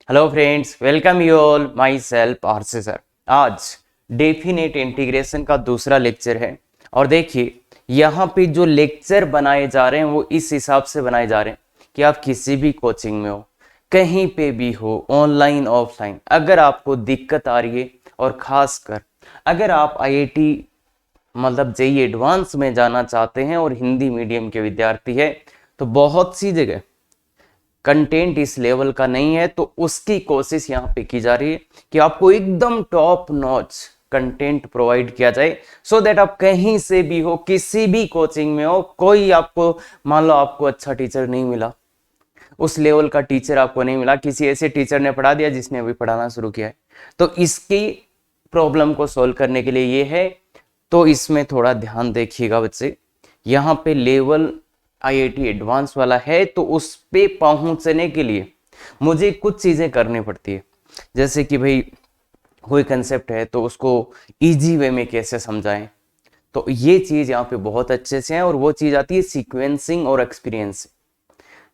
Hello friends, welcome you all my self आरसे sir. आज definite integration का दूसरा लेक्चर है और देखिए यहाँ पे जो लेक्चर बनाए जा रहे हैं वो इस हिसाब से बनाए जा रहे हैं कि आप किसी भी कोचिंग में हो, कहीं पे भी हो, ऑनलाइन ऑफलाइन, अगर आपको दिक्कत आ रही है और खासकर अगर आप आईआईटी मतलब जेईई एडवांस में जाना चाहते हैं और हिंदी मीडियम के विद्यार्थी है तो बहुत सी जगह कंटेंट इस लेवल का नहीं है, तो उसकी कोशिश यहाँ पे की जा रही है कि आपको एकदम टॉप नॉच कंटेंट प्रोवाइड किया जाए सो दैट आप कहीं से भी हो, किसी भी कोचिंग में हो, कोई आपको मान लो आपको अच्छा टीचर नहीं मिला, उस लेवल का टीचर आपको नहीं मिला, किसी ऐसे टीचर ने पढ़ा दिया जिसने अभी पढ़ाना शुरू किया है, तो इसकी प्रॉब्लम को सॉल्व करने के लिए ये है। तो इसमें थोड़ा ध्यान देखिएगा बच्चे, यहाँ पे लेवल आईआईटी एडवांस वाला है तो उस पे पहुंचने के लिए मुझे कुछ चीजें करनी पड़ती है। जैसे कि भाई कोई कंसेप्ट है तो उसको इजी वे में कैसे समझाएं, तो ये चीज यहाँ पे बहुत अच्छे से है और वो चीज आती है सीक्वेंसिंग और एक्सपीरियंस से।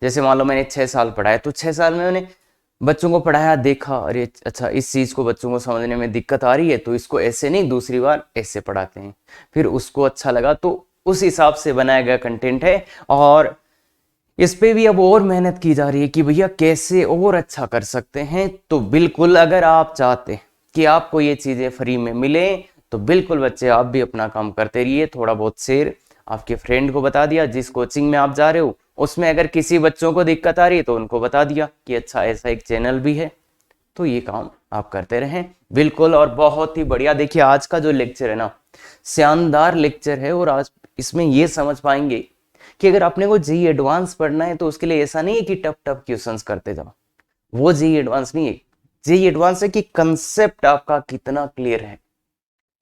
जैसे मान लो मैंने 6 साल पढ़ाया तो 6 साल में मैंने बच्चों को पढ़ाया, देखा अरे अच्छा इस चीज को बच्चों को समझने में दिक्कत आ रही है तो इसको ऐसे नहीं, दूसरी बार ऐसे पढ़ाते हैं, फिर उसको अच्छा लगा तो उस हिसाब से बनाया गया कंटेंट है। और इस पे भी अब और मेहनत की जा रही है कि भैया कैसे और अच्छा कर सकते हैं। तो बिल्कुल अगर आप चाहते कि आपको ये चीजें फ्री में मिले तो बिल्कुल बच्चे आप भी अपना काम करते रहिए। थोड़ा बहुत शेयर आपके फ्रेंड को बता दिया, जिस कोचिंग में आप जा रहे हो उसमें अगर किसी बच्चों को दिक्कत आ रही है तो उनको बता दिया कि अच्छा ऐसा एक चैनल भी है, तो ये काम आप करते रहें बिल्कुल। और बहुत ही बढ़िया, देखिए आज का जो लेक्चर है ना शानदार लेक्चर है और आज इसमें ये समझ पाएंगे कि अगर आपने को जेईई एडवांस पढ़ना है तो उसके लिए ऐसा नहीं है कि टफ टफ क्वेश्चंस करते जाओ, वो जेईई एडवांस नहीं है। जेईई एडवांस है कि कंसेप्ट आपका कितना क्लियर है,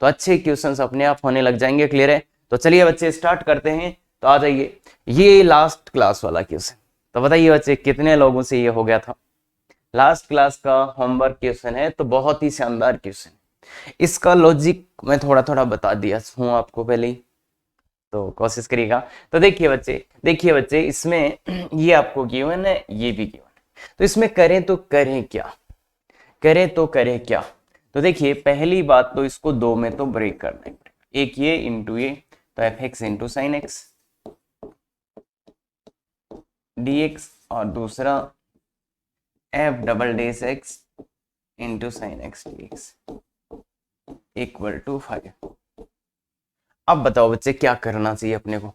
तो अच्छे क्वेश्चंस अपने आप होने लग जाएंगे। क्लियर है? तो चलिए बच्चे स्टार्ट करते हैं। तो आ जाइए, ये लास्ट क्लास वाला क्वेश्चन, तो बताइए बच्चे कितने लोगों से ये हो गया था? लास्ट क्लास का होमवर्क क्वेश्चन है, तो बहुत ही शानदार क्वेश्चन। इसका लॉजिक मैं थोड़ा थोड़ा बता दिया हूं आपको पहले ही, तो कोशिश करिएगा। तो देखिए बच्चे इसमें ये आपको गिवन है, ये भी गिवन है, तो इसमें करें तो करें क्या, तो देखिए पहली बात तो इसको दो में तो ब्रेक करना है, एक ये इंटू ये, तो F X into sine X D X, और दूसरा F double dash X into sine X D X equal to 5। अब बताओ बच्चे क्या करना चाहिए अपने को,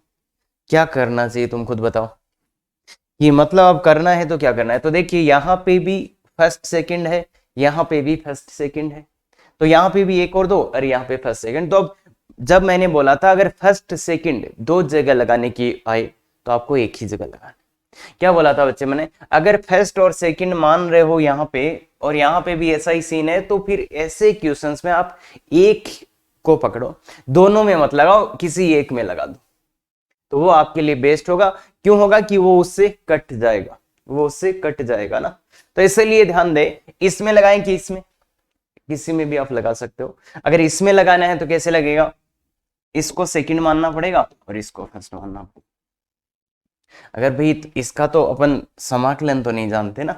क्या करना चाहिए तुम खुद बताओ। ये मतलब अब करना है तो क्या करना है, तो देखिए यहाँ पे भी फर्स्ट सेकंड है, यहाँ पे भी फर्स्ट सेकंड है, तो यहाँ पे भी एक और दो और यहाँ पे फर्स्ट सेकंड। तो अब जब मैंने बोला था अगर फर्स्ट सेकंड दो जगह लगाने की आए तो आपको एक ही जगह लगाना। क्या बोला था बच्चे मैंने, अगर फर्स्ट और सेकंड मान रहे हो यहाँ पे और यहाँ पे भी ऐसा ही सीन है तो फिर ऐसे क्वेश्चंस में आप एक को पकड़ो, दोनों में मत लगाओ, किसी एक में लगा दो, तो वो आपके लिए बेस्ट होगा। क्यों होगा कि वो उससे कट जाएगा, ना, तो इसलिए ध्यान दे, इसमें लगाएं कि इसमें, किसी में भी आप लगा सकते हो। अगर इसमें लगाना है तो कैसे लगेगा, इसको सेकंड मानना पड़ेगा और इसको फर्स्ट मानना पड़ेगा। अगर भाई इसका तो अपन समाकलन तो नहीं जानते ना,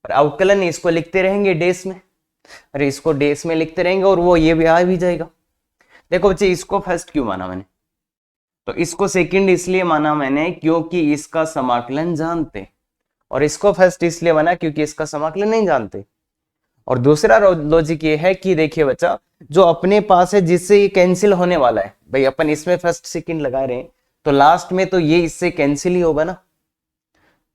पर अवकलन इसको लिखते रहेंगे डेस में, अरे इसको डेस में लिखते रहेंगे और वो ये भी आ भी जाएगा। देखो बच्चे इसको फर्स्ट क्यों माना मैंने, तो इसको सेकंड इसलिए माना मैंने क्योंकि इसका समाकलन जानते, और इसको फर्स्ट इसलिए माना क्योंकि इसका समाकलन नहीं जानते। और दूसरा लॉजिक ये है कि देखिए बच्चा, जो अपने पास है जिससे ये कैंसिल होने वाला है, भाई अपन इसमें फर्स्ट सेकंड लगा रहे हैं तो लास्ट में तो ये इससे कैंसिल ही होगा ना,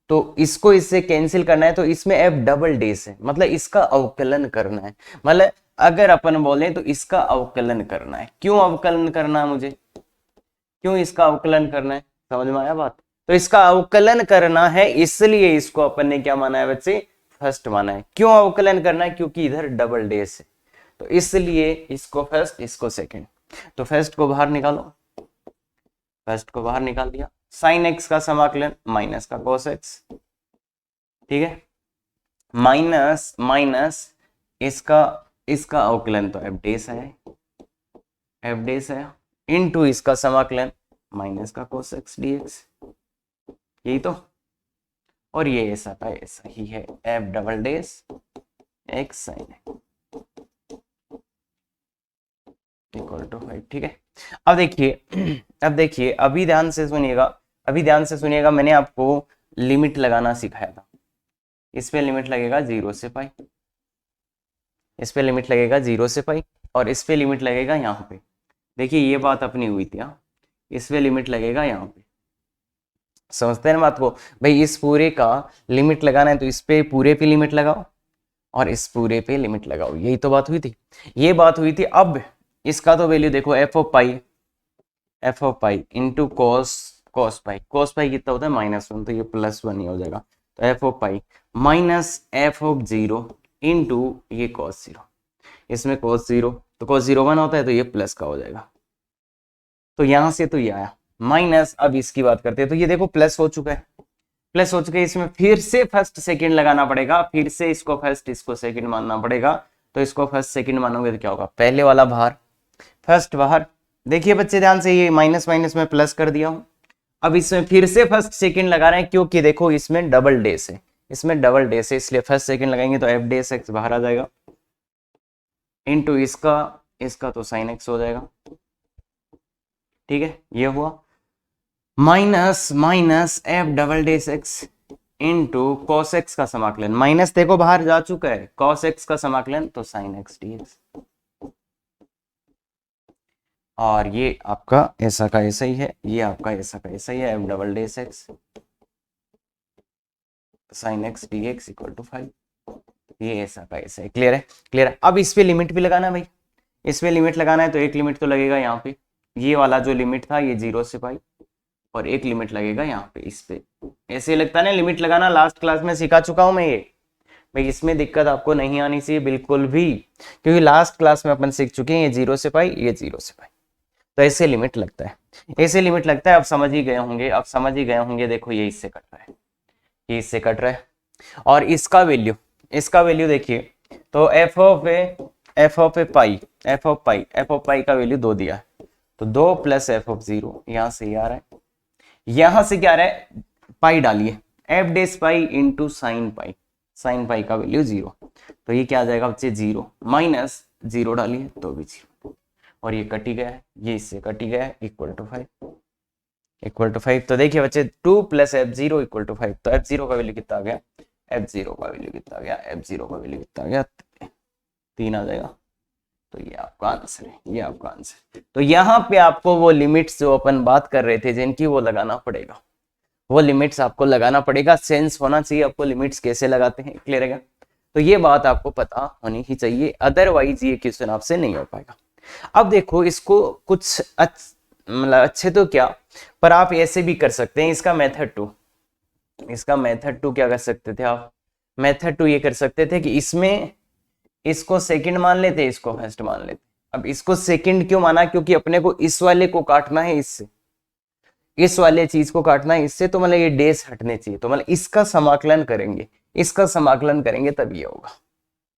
तो इसको इससे कैंसिल करना है तो इसमें एफ डबल डेस है, मतलब इसका अवकलन करना है। मतलब अगर अपन बोले तो इसका अवकलन करना है। क्यों अवकलन करना है मुझे, क्यों इसका अवकलन करना है, समझ में आया बात? तो इसका अवकलन करना है इसलिए इसको अपन ने क्या माना है बच्चे, फर्स्ट माना है। क्यों अवकलन करना है, क्योंकि इधर डबल डेस है, तो इसलिए इसको फर्स्ट इसको सेकंड। तो फर्स्ट को बाहर निकालो, फर्स्ट को बाहर निकाल दिया, साइन एक्स का समाकलन माइनस का कोस एक्स, ठीक है, माइनस माइनस इसका अवकलन तो एफ डेस है इनटू इसका समाकलन माइनस का कोस एक्स डीएक्स, यही तो, और ये ऐसा का ऐसा ही है F double dash X sine X equal to 5। ठीक है, अब देखिए अभी ध्यान से सुनिएगा, मैंने आपको लिमिट लगाना सिखाया था। इस पे लिमिट लगेगा 0 से पाई, इस पे लिमिट लगेगा 0 से पाई, और इस पे लिमिट लगेगा यहाँ पे। देखिए ये बात अपनी हुई थी, हाँ, इस पे लिमिट लगेगा यहाँ पे। समझते हैं ना बात को भाई? इस पूरे का लिमिट लगाना है तो इस पे पूरे पे लिमिट लगाओ और इस पूरे पे लिमिट लगाओ, यही तो बात हुई थी, ये बात हुई थी। अब इसका तो वैल्यू देखो, F of pi into cos pi कितना होता है -1, तो ये +1 ही हो जाएगा। तो F of pi minus F of 0 into ये कॉस 0, इसमें कॉस 0 तो कॉस 0 1 होता है, तो ये प्लस का हो जाएगा। तो यहां से तो ये आया माइनस। अब इसकी बात करते हैं, तो ये देखो प्लस हो चुका है, इसमें फिर से फर्स्ट सेकंड लगाना पड़ेगा, फिर से इसको फर्स्ट इसको सेकंड मानना पड़ेगा। तो इसको फर्स्ट सेकंड मानोगे तो क्या होगा, पहले वाला बाहर फर्स्ट बाहर। देखिए बच्चे ध्यान से, ये माइनस माइनस में प्लस कर दिया हूं। अब इसमें फिर से फर्स्ट सेकंड लगा रहे हैं, क्योंकि देखो इसमें डबल डेस है, इसलिए फर्स्ट सेकंड लगाएंगे तो एफ डेस एक्स बाहर आ जाएगा, इनटू इसका तो साइन एक्स हो जाएगा। ठीक है, ये हुआ minus F double dash X into cos x का समाकलन, माइनस देखो बाहर जा चुका है, कॉस एक्स का समाकलन तो साइन एक्स डीएक्स। और ये आपका ऐसा का ऐसा ही है, ये आपका ऐसा का ऐसा ही है, F double dash X sine X D X equal to 5। ये ऐसा का ऐसा है। क्लियर है। अब इस पे लिमिट भी लगाना है भाई, इस पे लिमिट लगाना है तो एक लिमिट तो लगेगा यहाँ पे, ये वाला जो लिमिट था ये 0 से पाई, और एक लिमिट लगेगा यहाँ पे इस पे। ऐसे लगता है ना लिमिट लगाना, लास्ट क्लास में सिखा चुका हूं मैं ये भाई, इसमें दिक्कत आपको नहीं आनी चाहिए बिल्कुल भी, क्योंकि लास्ट क्लास में अपन सीख चुके हैं, ये 0 से पाई, ये 0 से पाई। तो ऐसे लिमिट लगता है, अब समझ ही गए होंगे, देखो ये इससे कट रहा है, ये इससे कट रहा है, और इसका वैल्यू देखिए, तो एफ ऑफ पाई का वैल्यू 2 दिया है, तो 2 प्लस एफ ऑफ 0, यहां से ये आ रहा है, यहां से क्या आ रहा है, पाई डालिए, एफ डेस पाई इंटू साइन पाई का वैल्यू 0, तो ये क्या आ जाएगा बच्चे 0 माइनस 0 डालिए तो भी 0, और ये कट ही गया है, ये इससे कट ही गया है, इक्वल टू 5। तो देखिए बच्चे 2 प्लस एफ 0 इक्वल टू 5, तो एफ 0 का वैल्यू कितना आ गया, एफ 0 का वैल्यू कितना आ गया 3 आ जाएगा। तो ये आपका आंसर है, तो यहाँ पे आपको वो लिमिट्स जो अपन बात कर रहे थे जिनकी, वो लगाना पड़ेगा, वो लिमिट्स आपको लगाना पड़ेगा, सेंस होना चाहिए आपको लिमिट्स कैसे लगाते हैं। क्लियर है? तो ये बात आपको पता होनी ही चाहिए, अदरवाइज ये क्वेश्चन आपसे नहीं हो पाएगा। अब देखो इसको कुछ मतलब अच्छे तो क्या, पर आप ऐसे भी कर सकते हैं, इसका मेथड टू क्या कर सकते थे आप, मेथड टू ये कर सकते थे कि इसमें इसको सेकंड मान लेते, इसको फर्स्ट मान लेते। अब इसको सेकंड क्यों माना, क्योंकि अपने को इस वाले को काटना है इससे, इस वाले चीज को काटना है इससे, तो मतलब ये डेस हटने चाहिए, तो मतलब इसका समाकलन करेंगे तब ये होगा।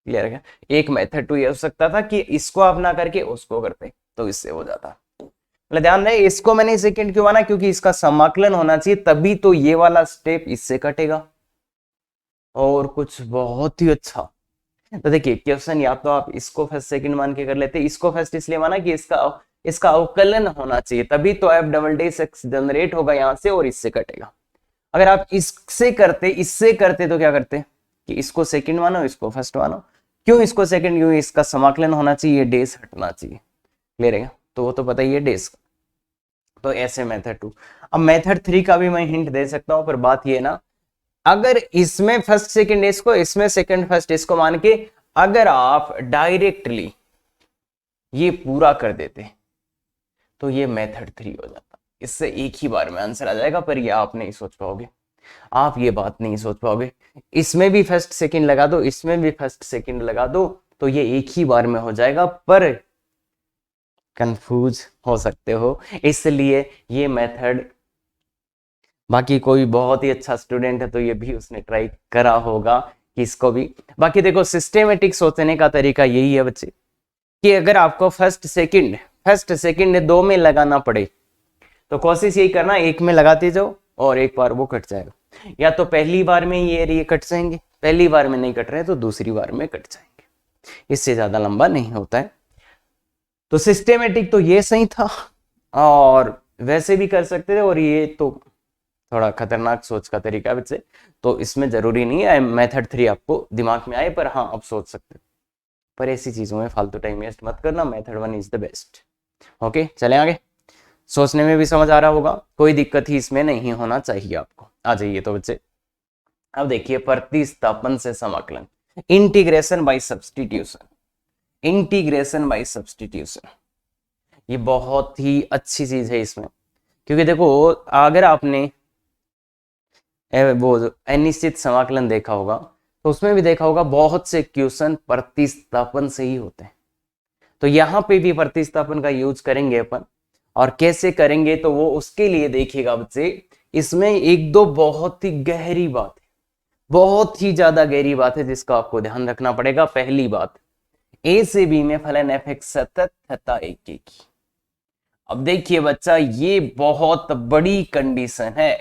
क्लियर है? एक मेथड टू ये हो सकता था कि इसको आप ना करके उसको करते, तो इससे हो जाता। मतलब ध्यान रहे, इसको मैंने सेकंड क्यों माना, क्योंकि इसका समाकलन होना चाहिए, तभी तो ये वाला स्टेप इससे कटेगा। और कुछ बहुत ही अच्छा, तो देखिए क्वेश्चन या तो आप इसको फर्स्ट सेकंड मान के कर लेते, इसको फर्स्ट इसलिए माना कि इसका अवकलन होना चाहिए, तभी तो F double dash x generate होगा यहां से और इससे कटेगा। अगर आप इससे करते तो क्या करते कि इसको सेकंड मानो, इसको फर्स्ट मानो। क्यों इसको सेकंड, क्योंकि इसका समाकलन होना चाहिए, डेस हटना चाहिए। क्लियर है? तो वो तो पता ही है डेस का। तो ऐसे मेथड 2। अब मेथड 3 का भी मैं हिंट दे सकता हूं, पर बात ये ना, अगर इसमें फर्स्ट सेकंड इसको, इसमें सेकंड फर्स्ट इसको मान के अगर आप डायरेक्टली ये पूरा कर देते तो ये मेथड 3 हो जाता, इससे एक ही बार में आंसर आ जाएगा। पर ये आप नहीं सोच पाओगे, आप ये बात नहीं सोच पाओगे। इसमें भी फर्स्ट सेकंड लगा दो, इसमें भी फर्स्ट सेकंड लगा दो, तो ये एक ही बार में हो जाएगा, पर कंफ्यूज हो सकते हो, इसलिए ये मेथड, बाकी कोई बहुत ही अच्छा स्टूडेंट है तो ये भी उसने ट्राई करा होगा कि इसको भी। बाकी देखो सिस्टेमेटिक सोचने का तरीका यही है बच्चे, कि अगर आपको फर्स्ट सेकंड 2 में लगाना पड़े तो कोशिश यही करना, एक में लगाते जाओ और एक बार वो कट जाएगा, या तो पहली बार में ये कट जाएंगे, पहली बार में नहीं कट रहे तो दूसरी बार में कट जाएंगे, इससे ज्यादा लंबा नहीं होता है। तो सिस्टेमेटिक तो ये सही था, और वैसे भी कर सकते थे, और ये तो थोड़ा खतरनाक सोच का तरीका है बच्चे, तो इसमें जरूरी नहीं है मेथड 3 आपको दिमाग में आए, पर हाँ आप सोच सकते हो, पर ऐसी चीजों में फालतू टाइम वेस्ट मत करना, method 1 is the best. Okay चले आगे, सोचने में भी समझ आ रहा होगा, कोई दिक्कत ही इसमें नहीं होना चाहिए आपको। आ जाइए तो बच्चे, अब देखिए प्रतिस्थापन से समाकलन, integration by substitution, integration by substitution, ये बहुत ही अच्छी चीज है इसमें, क्योंकि देखो अगर आपने वो अनिश्चित समाकलन देखा होगा तो उसमें भी देखा होगा बहुत से क्वेश्चन प्रतिस्थापन से ही होते हैं, तो यहाँ पे भी प्रतिस्थापन का यूज करेंगे अपन, और कैसे करेंगे तो वो उसके लिए देखिएगा बच्चे, इसमें एक दो बहुत ही गहरी बात है, बहुत ही ज्यादा गहरी बात है जिसका आपको ध्यान रखना पड़ेगा। पहली बात, ए से बी में फलन f सतत तथा एक की। अब देखिए बच्चा, ये बहुत बड़ी कंडीशन है,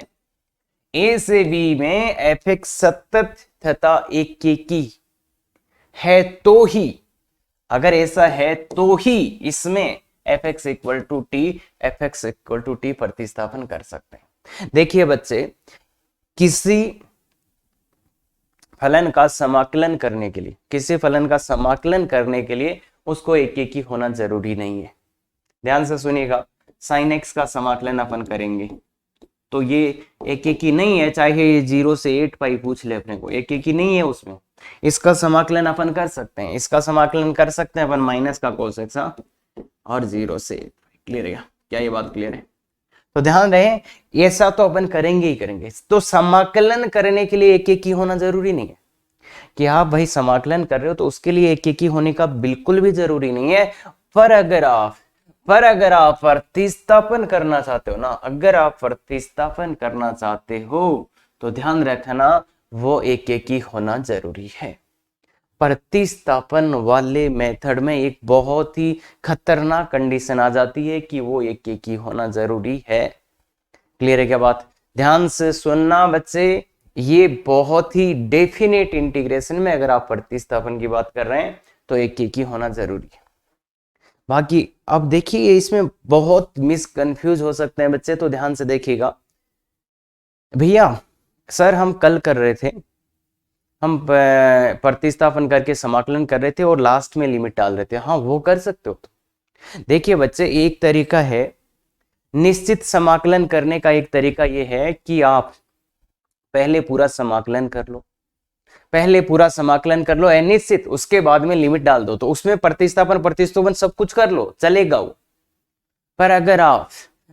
ए से बी में f सतत तथा एक की है तो ही, अगर ऐसा है तो ही इसमें fx इक्वल टू टी प्रतिस्थापन कर सकते हैं। देखिए बच्चे, किसी फलन का समाकलन करने के लिए, किसी फलन का समाकलन करने के लिए उसको एक ही होना जरूरी नहीं है। ध्यान से सुनिएगा, sin x का समाकलन अपन करेंगे तो ये एक ही नहीं है, चाहे ये 0 से 8 पाई पूछ ले अपने को, एक ही नहीं है उसमें, इसका समाकलन अपन कर सकते हैं, इसका समाकलन कर सकते हैं अपन माइनस का cos x और 0 से 8 पाई। क्लियर है क्या, ये बात क्लियर है? तो ध्यान रहे ऐसा तो अपन करेंगे ही करेंगे, तो समाकलन करने के लिए एक ही होना जरूरी नहीं है कि आप भाई समाकलन कर रहे हो तो उसके लिए एक ही होने का बिल्कुल भी जरूरी नहीं है। पर अगर आप प्रतिस्थापन करना चाहते हो ना, अगर आप प्रतिस्थापन करना चाहते हो तो ध्यान रखना वो एक ही होना जरूरी है। प्रतिस्थापन वाले मेथड में एक बहुत ही खतरनाक कंडीशन आ जाती है कि वो एक ही होना जरूरी है। क्लियर है क्या बात? ध्यान से सुनना बच्चे, ये बहुत ही डेफिनेट इंटीग्रेशन में अगर आप प्रतिस्थापन की बात कर रहे हैं तो एक ही होना जरूरी है। बाकी अब देखिए इसमें बहुत मिसकंफ्यूज हो सकते हैं बच्चे, तो ध्यान से देखिएगा। भैया सर हम कल कर रहे थे, हम प्रतिस्थापन करके समाकलन कर रहे थे और लास्ट में लिमिट डाल रहे थे, हाँ वो कर सकते हो। तो देखिए बच्चे, एक तरीका है निश्चित समाकलन करने का, एक तरीका ये है कि आप पहले पूरा समाकलन कर लो, पहले पूरा समाकलन कर लो अनिश्चित, उसके बाद में लिमिट डाल दो, तो उसमें प्रतिस्थापन सब कुछ कर लो, चलेगा वो। पर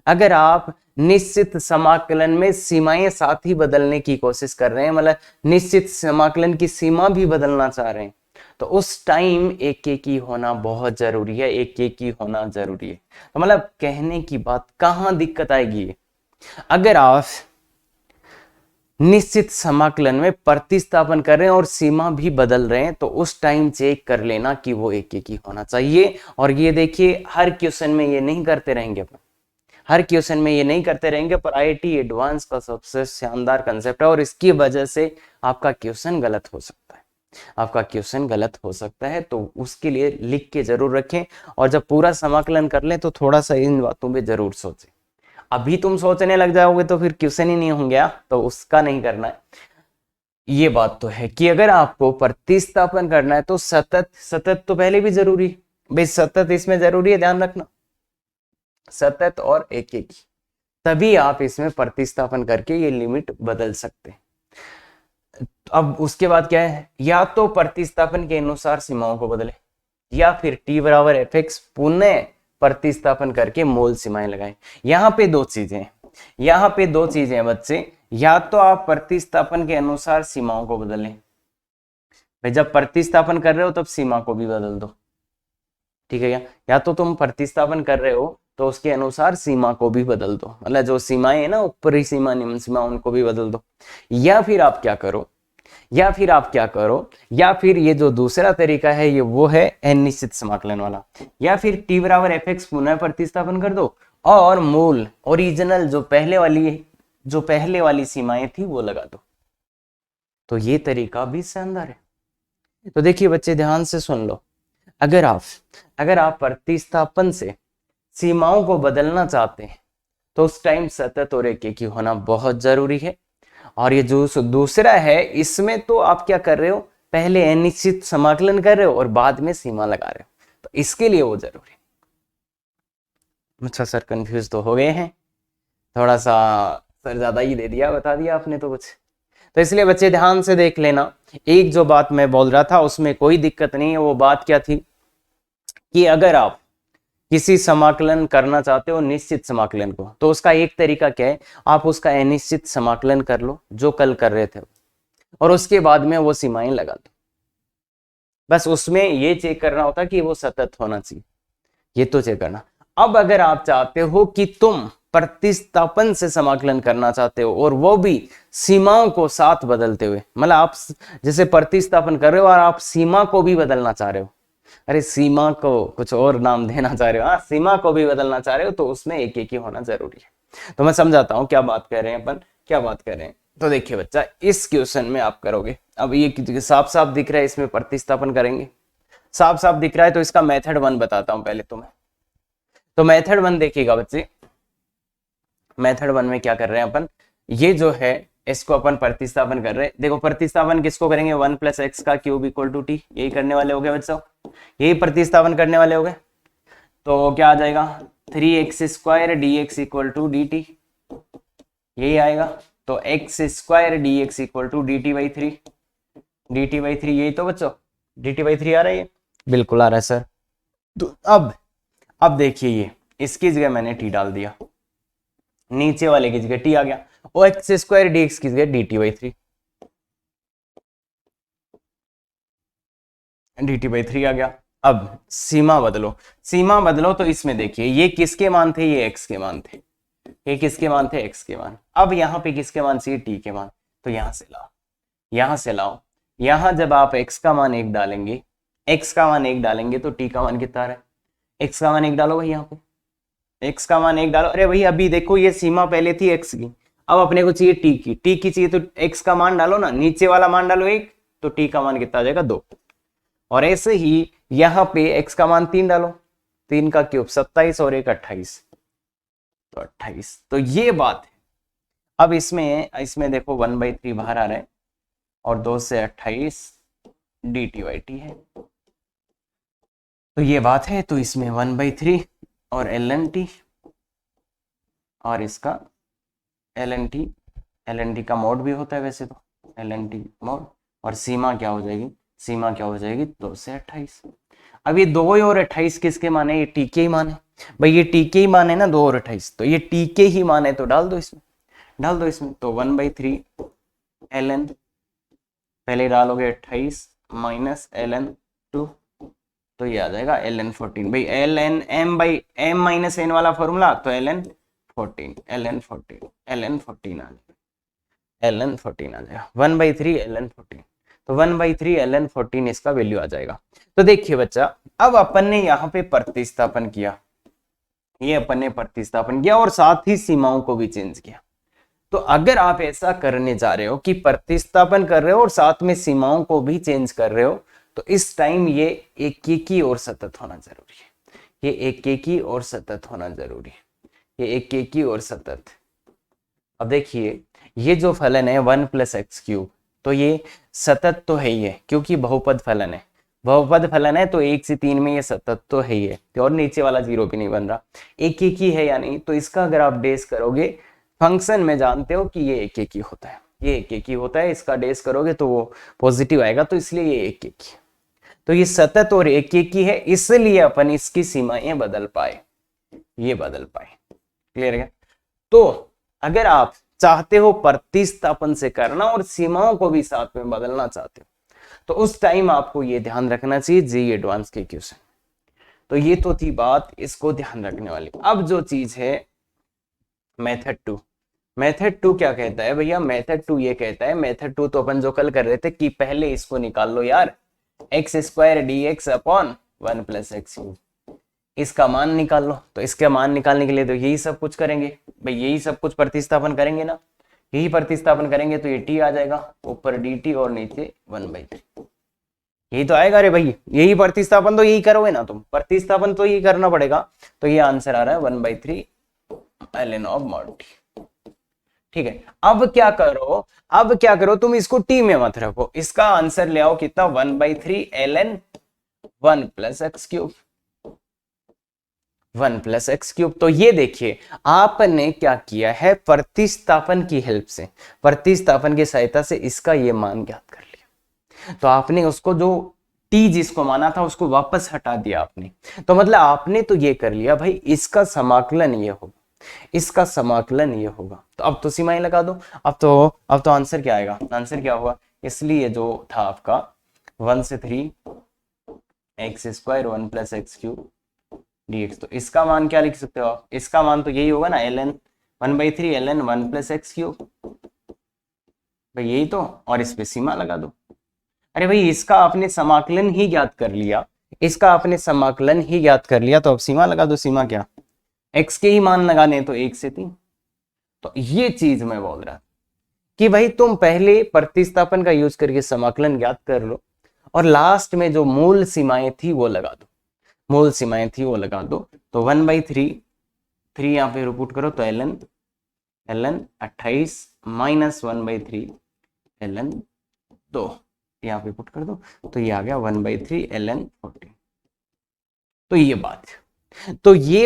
अगर आप निश्चित समाकलन में सीमाएं साथ ही बदलने की कोशिश कर रहे हैं, मतलब निश्चित समाकलन की सीमा भी बदलना चाह रहे हैं, तो उस टाइम एक ही होना बहुत जरूरी है, एक ही होना जरूरी है। तो मतलब कहने की बात, कहां दिक्कत आएगी? अगर आप निश्चित समाकलन में प्रतिस्थापन कर रहे हैं और सीमा भी बदल रहे हैं तो उस टाइम चेक कर लेना कि वो एक ही होना चाहिए। और ये देखिए हर क्वेश्चन में ये नहीं करते रहेंगे अपन, हर क्वेश्चन में ये नहीं करते रहेंगे, पर आईआईटी एडवांस का सबसे शानदार कंसेप्ट है और इसकी वजह से आपका क्वेश्चन गलत हो सकता है, आपका क्वेश्चन गलत हो सकता है। तो उसके लिए लिख के जरूर रखें, और जब पूरा समाकलन कर लें तो थोड़ा सा इन बातों पे जरूर सोचें। अभी तुम सोचने लग जाओगे तो फिर क्वेश्चन ही नहीं होंगे, तो उसका नहीं करना है। ये बात तो है कि अगर आपको प्रतिस्थापन करना है तो सतत तो पहले भी जरूरी भाई, सतत इसमें जरूरी है, ध्यान रखना, सतत और एक तभी आप इसमें प्रतिस्थापन करके ये लिमिट बदल सकते हैं। अब उसके बाद क्या है, या तो प्रतिस्थापन के अनुसार सीमाओं को बदले, या फिर t बराबर fx पुनः प्रतिस्थापन करके मूल सीमाएं लगाएं। यहाँ पे दो चीजें हैं बच्चे, या तो आप प्रतिस्थापन के अनुसार सीमाओं को बदलें, भाई जब प्रतिस्थापन कर रहे हो तब सीमा को भी बदल दो, ठीक है क्या? या तो तुम प्रतिस्थापन कर रहे हो तो उसके अनुसार सीमा को भी बदल दो, मतलब जो सीमाएं है ना, ऊपरी सीमा निम्न सीमा, उनको भी बदल दो। या फिर आप क्या करो, या फिर ये जो दूसरा तरीका है ये वो है अनिश्चित समाकलन वाला, या फिर t बराबर fx पुनः प्रतिस्थापन कर दो और मूल ओरिजिनल जो पहले वाली सीमाएं थी वो लगा दो। तो ये तरीका भी शानदार है। तो देखिए बच्चे ध्यान से सुन लो, अगर आप प्रतिस्थापन से सीमाओं को बदलना चाहते हैं तो उस टाइम सतत और एकेकी होना बहुत जरूरी है। और ये जो दूसरा है, इसमें तो आप क्या कर रहे हो, पहले अनिश्चित समाकलन कर रहे हो और बाद में सीमा लगा रहे हो, तो इसके लिए वो जरूरी। अच्छा सर कंफ्यूज तो हो गए हैं, थोड़ा सा सर ज्यादा ही दे दिया, बता दिया आपने तो कुछ। तो इसलिए बच्चे ध्यान से देख लेना, एक जो बात मैं बोल रहा था उसमें कोई दिक्कत नहीं है। वो बात क्या थी कि अगर आप किसी समाकलन करना चाहते हो निश्चित समाकलन को, तो उसका एक तरीका क्या है, आप उसका अनिश्चित समाकलन कर लो जो कल कर रहे थे, और उसके बाद में वो सीमाएं लगा दो। बस उसमें ये चेक करना होता कि वो सतत होना चाहिए, ये तो चेक करना। अब अगर आप चाहते हो कि तुम प्रतिस्थापन से समाकलन करना चाहते हो और वो भी सीमाओं को साथ बदलते हुए, मतलब आप जैसे प्रतिस्थापन कर रहे हो और आप सीमा को भी बदलना चाह रहे हो, अरे सीमा को कुछ और नाम देना चाह रहे हो, हाँ सीमा को भी बदलना चाह रहे हो, तो उसमें एक एक ही होना जरूरी है। तो मैं समझाता हूं क्या बात कर रहे हैं अपन, क्या बात कर रहे हैं। तो देखिए बच्चा, इस क्वेश्चन में आप करोगे, अब ये साफ साफ दिख रहा है, इसमें प्रतिस्थापन करेंगे, साफ साफ दिख रहा है। तो इसका मेथड 1 बताता हूं पहले तुम्हें। तो मेथड 1 देखिएगा बच्चे, मेथड 1 में क्या कर रहे हैं अपन, ये जो है इसको अपन प्रतिस्थापन कर रहे हैं। देखो प्रतिस्थापन किसको करेंगे, 1 + x का क्यूब इक्वल टू टी, यही करने वाले हो गए बच्चों, यही प्रतिस्थापन करने वाले हो गए। तो क्या आ जाएगा, 3x² dx equal to dt, यही आएगा। तो x² dx equal to dt/3, dt/3 यही तो बच्चों, dt/3 आ रहा है, बिल्कुल आ रहा है सर। तो अब देखिए, ये इसकी जगह मैंने t डाल दिया, नीचे वाले की जगह t आ गया, और x² dx की जगह dt/3, dt/3 आ गया। अब सीमा बदलो, तो इसमें देखिए ये किसके मान थे, ये x के मान थे, ये किसके मान थे, x के मान। अब यहाँ पे किसके मान चाहिए, t के मान। तो यहां से लाओ, यहां जब आप x का मान 1 डालेंगे, तो t का मान कितना है, x का मान 1 डालो भाई, यहाँ पे x का मान 1 डालो। अरे भाई अभी देखो ये सीमा पहले थी x की, अब अपने को चाहिए t की चाहिए, तो x का मान डालो ना, नीचे वाला मान डालो 1, तो t का मान कितना आ जाएगा 2। और ऐसे ही यहाँ पे x का मान 3 डालो, 3 का क्यूब 27 और 1 28, तो 28। तो ये बात है। अब इसमें देखो 1/3 बाहर आ रहा है, और 2 से 28 dt/t है, तो ये बात है। तो इसमें 1/3 और ln t, और इसका ln t का मोड भी होता है वैसे तो, ln t मोड, और सीमा क्या हो जाएगी 2 से 28। अब ये 2 और 28 किसके मान है, ये t के ही मान है भाई, ये t के ही मान है ना 2 और 28, तो ये t के ही मान है, तो डाल दो इसमें। तो 1/3 ln, पहले डालोगे 28 माइनस ln 2, तो ये आ जाएगा ln 14 भाई, ln m माइनस n वाला फॉर्मूला, तो ln 14 आ जाएगा 1/3 ln 14, तो 1/3 ln 14 इसका वैल्यू आ जाएगा। तो देखिए बच्चा, अब अपन ने यहाँ पे प्रतिस्थापन किया, और साथ ही सीमाओं को भी चेंज किया। तो अगर आप ऐसा करने जा रहे हो कि प्रतिस्थापन कर रहे हो और साथ में सीमाओं को भी चेंज कर रहे हो, तो इस टाइम ये एकेकी और सतत होना जरूरी है, ये एकेकी और सतत होना जरूरी है, ये एकेकी और सतत। अब देखिए ये जो फलन है 1 + x³, तो ये सतत तो है ही है, क्योंकि बहुपद फलन है, तो 1 से 3 में ये सतत तो है ही है, और नीचे वाला 0 भी नहीं बन रहा, एक एक ही है या नहीं। तो इसका अगर आप डेस करोगे, फंक्शन में जानते हो कि ये एक एक ही होता है, इसका डेस करोगे तो वो पॉजिटिव आएगा, तो इसलिए ये एक एक ही। तो ये सतत और एक एक ही है, इसलिए अपन इसकी सीमाएं बदल पाए। क्लियर है। तो अगर आप चाहते हो प्रतिस्थापन से करना और सीमाओं को भी साथ में बदलना चाहते हो, तो उस टाइम आपको ये ध्यान रखना चाहिए जेईई एडवांस के क्वेश्चन। तो ये तो थी बात इसको ध्यान रखने वाली। अब जो चीज है मेथड 2 क्या कहता है भैया, मेथड 2 ये कहता है, मेथड 2 तो अपन जो कल कर रहे थे कि पहले इसको निकाल लो यार, x² dx अपॉन 1 + x³, इसका मान निकाल लो। तो इसका मान निकालने के लिए तो यही सब कुछ करेंगे भाई, यही सब कुछ प्रतिस्थापन करेंगे ना, यही प्रतिस्थापन करेंगे तो ये टी आ जाएगा, ऊपर डी टी और नीचे 1/3, यही तो आएगा रे भाई। यही प्रतिस्थापन तो यही करोगे ना तुम, प्रतिस्थापन तो यही करना पड़ेगा। तो ये आंसर आ रहा है 1/3 ln ऑफ mod t। ठीक है, अब क्या करो, अब क्या करो, तुम इसको टी में मत रखो, इसका आंसर ले आओ कितना, 1/3 ln 1 + x³, 1 + x³। तो ये देखिए आपने क्या किया है, प्रतिस्थापन की हेल्प से, प्रतिस्थापन की सहायता से इसका ये मान ज्ञात कर लिया। तो आपने उसको जो t जिसको माना था उसको वापस हटा दिया आपने। तो मतलब आपने तो ये कर लिया भाई, इसका समाकलन ये होगा, इसका समाकलन ये होगा। तो अब तो सीमाएं लगा दो। अब तो आंसर क्या आएगा, आंसर क्या होगा, इसलिए जो था आपका 1 से 3 x² 1 + x³ dx, तो इसका मान क्या लिख सकते हो आप, इसका मान तो यही होगा ना, ln 1/3 ln 1 + x³ भाई, यही तो। और इस पे सीमा लगा दो। अरे भाई इसका आपने समाकलन ही ज्ञात कर लिया, इसका आपने समाकलन ही ज्ञात कर लिया, तो अब सीमा लगा दो। सीमा क्या, x के ही मान लगाने, तो 1 से 3। तो ये चीज मैं बोल रहा कि भाई तुम पहले प्रतिस्थापन का यूज करके समाकलन ज्ञात कर लो, और लास्ट में जो मूल सीमाएं थी वो लगा दो, मूल सीमाएं थी वो लगा दो। तो 1/3, 3 यहाँ पे रिपीट करो, तो ln 28 - 1/3 ln 2 यहाँ पे पुट कर दो, तो ये आ गया 1/3 ln 14। तो ये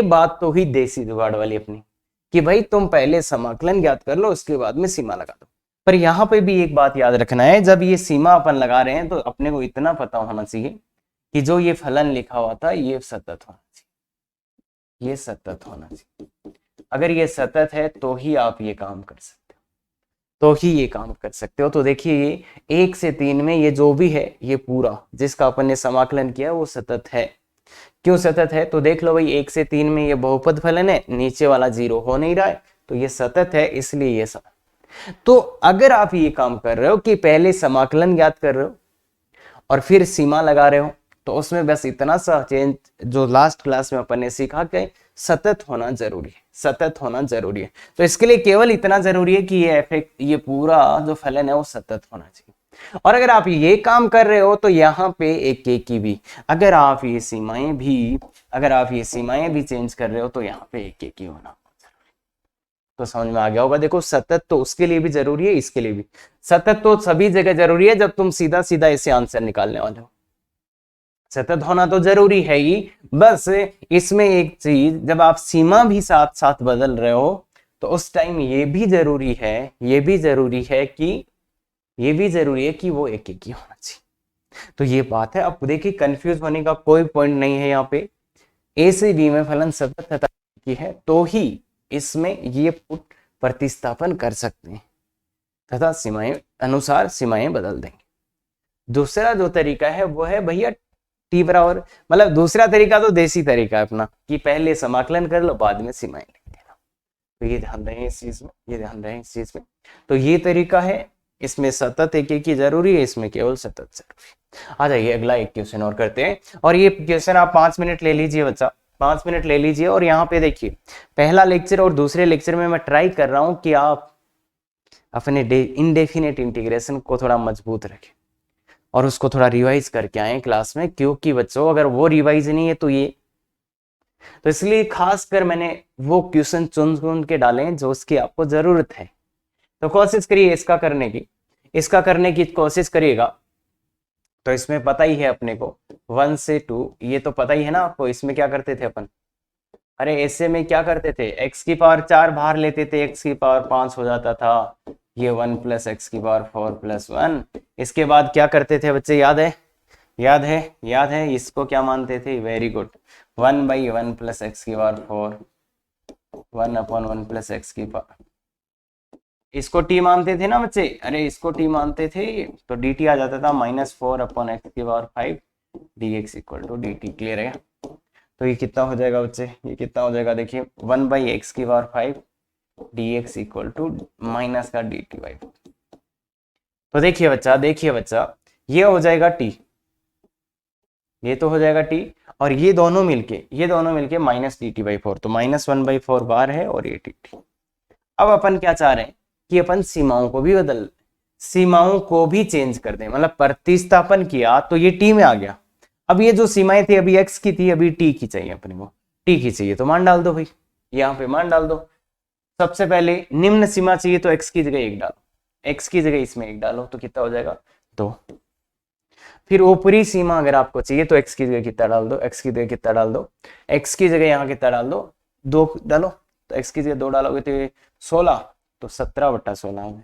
बात तो हुई देसी जुगाड़ वाली अपनी, कि भाई तुम पहले समाकलन ज्ञात कर लो, उसके बाद में सीमा लगा दो। पर यहाँ पे भी एक बात याद रखना है, जब ये सीमा अपन लगा रहे हैं तो अपने को इतना पता होना चाहिए कि जो ये फलन लिखा हुआ था ये सतत होना चाहिए, ये सतत होना चाहिए। अगर ये सतत है तो ही आप ये काम कर सकते हो, तो ही ये काम कर सकते हो। तो देखिए ये 1 से 3 में ये जो भी है, ये पूरा जिसका अपन ने समाकलन किया वो सतत है। क्यों सतत है, तो देख लो भाई 1 से 3 में ये बहुपद फलन है, नीचे वाला 0 हो नहीं रहा है, तो ये सतत है, इसलिए ये सतत। तो अगर आप ये काम कर रहे हो कि पहले समाकलन ज्ञात कर रहे हो और फिर सीमा लगा रहे हो, तो उसमें बस इतना सा चेंज जो लास्ट क्लास में अपन ने सीखा कि सतत होना जरूरी है, सतत होना जरूरी है। तो इसके लिए केवल इतना जरूरी है कि ये इफेक्ट, ये पूरा जो फलन है वो सतत होना चाहिए। और अगर आप ये काम कर रहे हो तो यहाँ पे एक की भी, अगर आप ये सीमाएं भी चेंज कर रहे हो तो यहाँ पे एक की होना जरूरी। तो समझ में आ गया होगा। देखो सतत तो उसके लिए भी जरूरी है, इसके लिए भी। सतत तो सभी जगह जरूरी है जब तुम सीधा सीधा ऐसे आंसर निकालने वाले हो, सतत होना तो जरूरी है ही। बस इसमें एक चीज, जब आप सीमा भी साथ साथ बदल रहे हो तो उस टाइम ये भी जरूरी है कि वो एक ही होना चाहिए। तो ये बात है। अब देखिए कंफ्यूज होने का कोई पॉइंट नहीं है। यहाँ पे ए से बी में फलन सतत तथा की है तो ही इसमें ये प्रतिस्थापन कर सकते हैं तथा सीमाएं अनुसार सीमाएं बदल देंगे। दूसरा जो तरीका है वो है भैया टी बराबर, मतलब दूसरा तरीका तो देसी तरीका है अपना, कि पहले समाकलन कर लो बाद में सीमाएं लिख देना। तो ये ध्यान रहे इस चीज में, तो ये तरीका है। इसमें सतत एक की जरूरी है, इसमें केवल सतत जरूरी। आ जाइए अगला एक क्वेश्चन और करते हैं। और ये क्वेश्चन आप 5 मिनट ले लीजिए बच्चा, 5 मिनट ले लीजिए। और यहाँ पे देखिए पहला लेक्चर और दूसरे लेक्चर में मैं ट्राई कर रहा हूं कि आप अपने इनडेफिनेट इंटीग्रेशन को थोड़ा मजबूत रखें और उसको थोड़ा रिवाइज करके आए क्लास में, क्योंकि बच्चों अगर वो रिवाइज नहीं है तो इसलिए खासकर मैंने वो क्वेश्चन चुन के डाले जो उसकी आपको जरूरत है। तो कोशिश करिए इसका करने की कोशिश करिएगा। तो इसमें पता ही है अपने को 1 से 2, ये तो पता ही है ना आपको। इसमें क्या करते थे अपन, अरे ऐसे में क्या करते थे, x की पावर 4 बाहर लेते थे, x की पावर 5 हो जाता था, ये 1 + x की पावर 4 + 1। इसके बाद क्या करते थे बच्चे, याद है इसको क्या मानते थे, वेरी गुड, 1/1 + x की पावर 4, 1/1 + x की पावर, इसको t मानते थे ना बच्चे, अरे इसको t मानते थे तो dt आ जाता था -4/x की पावर 5 dx = dt। क्लियर है। तो ये कितना हो जाएगा बच्चे, ये कितना हो जाएगा, देखिए 1/x की पावर 5 dx = माइनस का dt/4। तो देखिए बच्चा ये हो जाएगा t, ये तो हो जाएगा t, और ये दोनों मिलके -dt/4, तो -1/4 बार है और ये dt। अब अपन क्या चाह रहे हैं कि अपन सीमाओं को भी बदल, सीमाओं को भी चेंज कर दें, मतलब प्रतिस्थापन किया तो ये टी में आ गया। अब ये जो सीमाएं थी अभी एक्स की थी, अभी टी की चाहिए अपने को, टी की चाहिए तो मान डाल दो भाई, यहाँ पे मान डाल दो। सबसे पहले निम्न सीमा चाहिए तो एक्स की जगह 1 डालो, एक्स की जगह इसमें 1 डालो तो कितना हो जाएगा 2। फिर ऊपरी सीमा अगर आपको चाहिए तो एक्स की जगह कितना डाल दो, एक्स की जगह कितना डाल दो, एक्स की जगह यहाँ कितना डाल दो 2 डालो, तो एक्स की जगह 2 डालोगे तो 16, तो 17/16।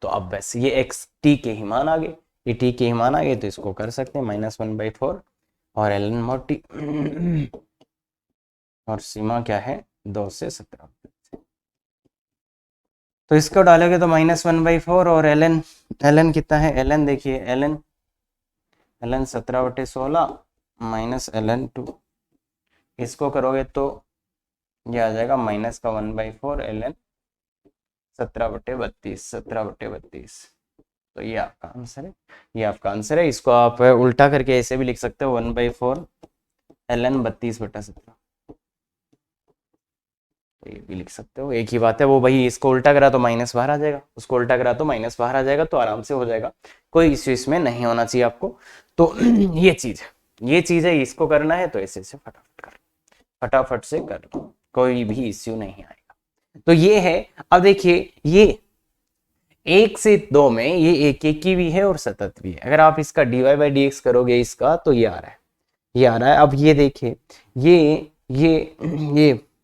तो अब बस ये एक्स टी के ही मान आ गए, ये टी के ही मान आ गए तो इसको कर सकते हैं -1/4 और ln mod t और सीमा क्या है 2 से 17। तो इसको डालोगे तो -1/4 और ln कितना है, ln देखिए ln 17/16 -ln 2, इसको करोगे तो ये आ जाएगा -1/4 ln 17/32। तो ये आपका आंसर है, ये आपका आंसर है। इसको आप उल्टा करके ऐसे भी लिख सकते हो 1/4 ln 32/17, तो ये भी लिख सकते हो, एक ही बात है। वो भाई इसको उल्टा करा तो माइनस बाहर आ जाएगा, उसको उल्टा करा तो माइनस बाहर आ जाएगा, तो आराम से हो जाएगा, कोई इश्यू इसमें नहीं होना चाहिए आपको। तो ये चीज है, इसको करना है तो ऐसे से फटाफट से कर लो, कोई भी इश्यू नहीं आएगा। तो ये है। अब देखिए ये 1 से 2 में ये एक की भी है और सतत भी है। अगर आप इसका dy/dx करोगे इसका तो ये आ रहा है, ये आ रहा है। अब ये देखिए ये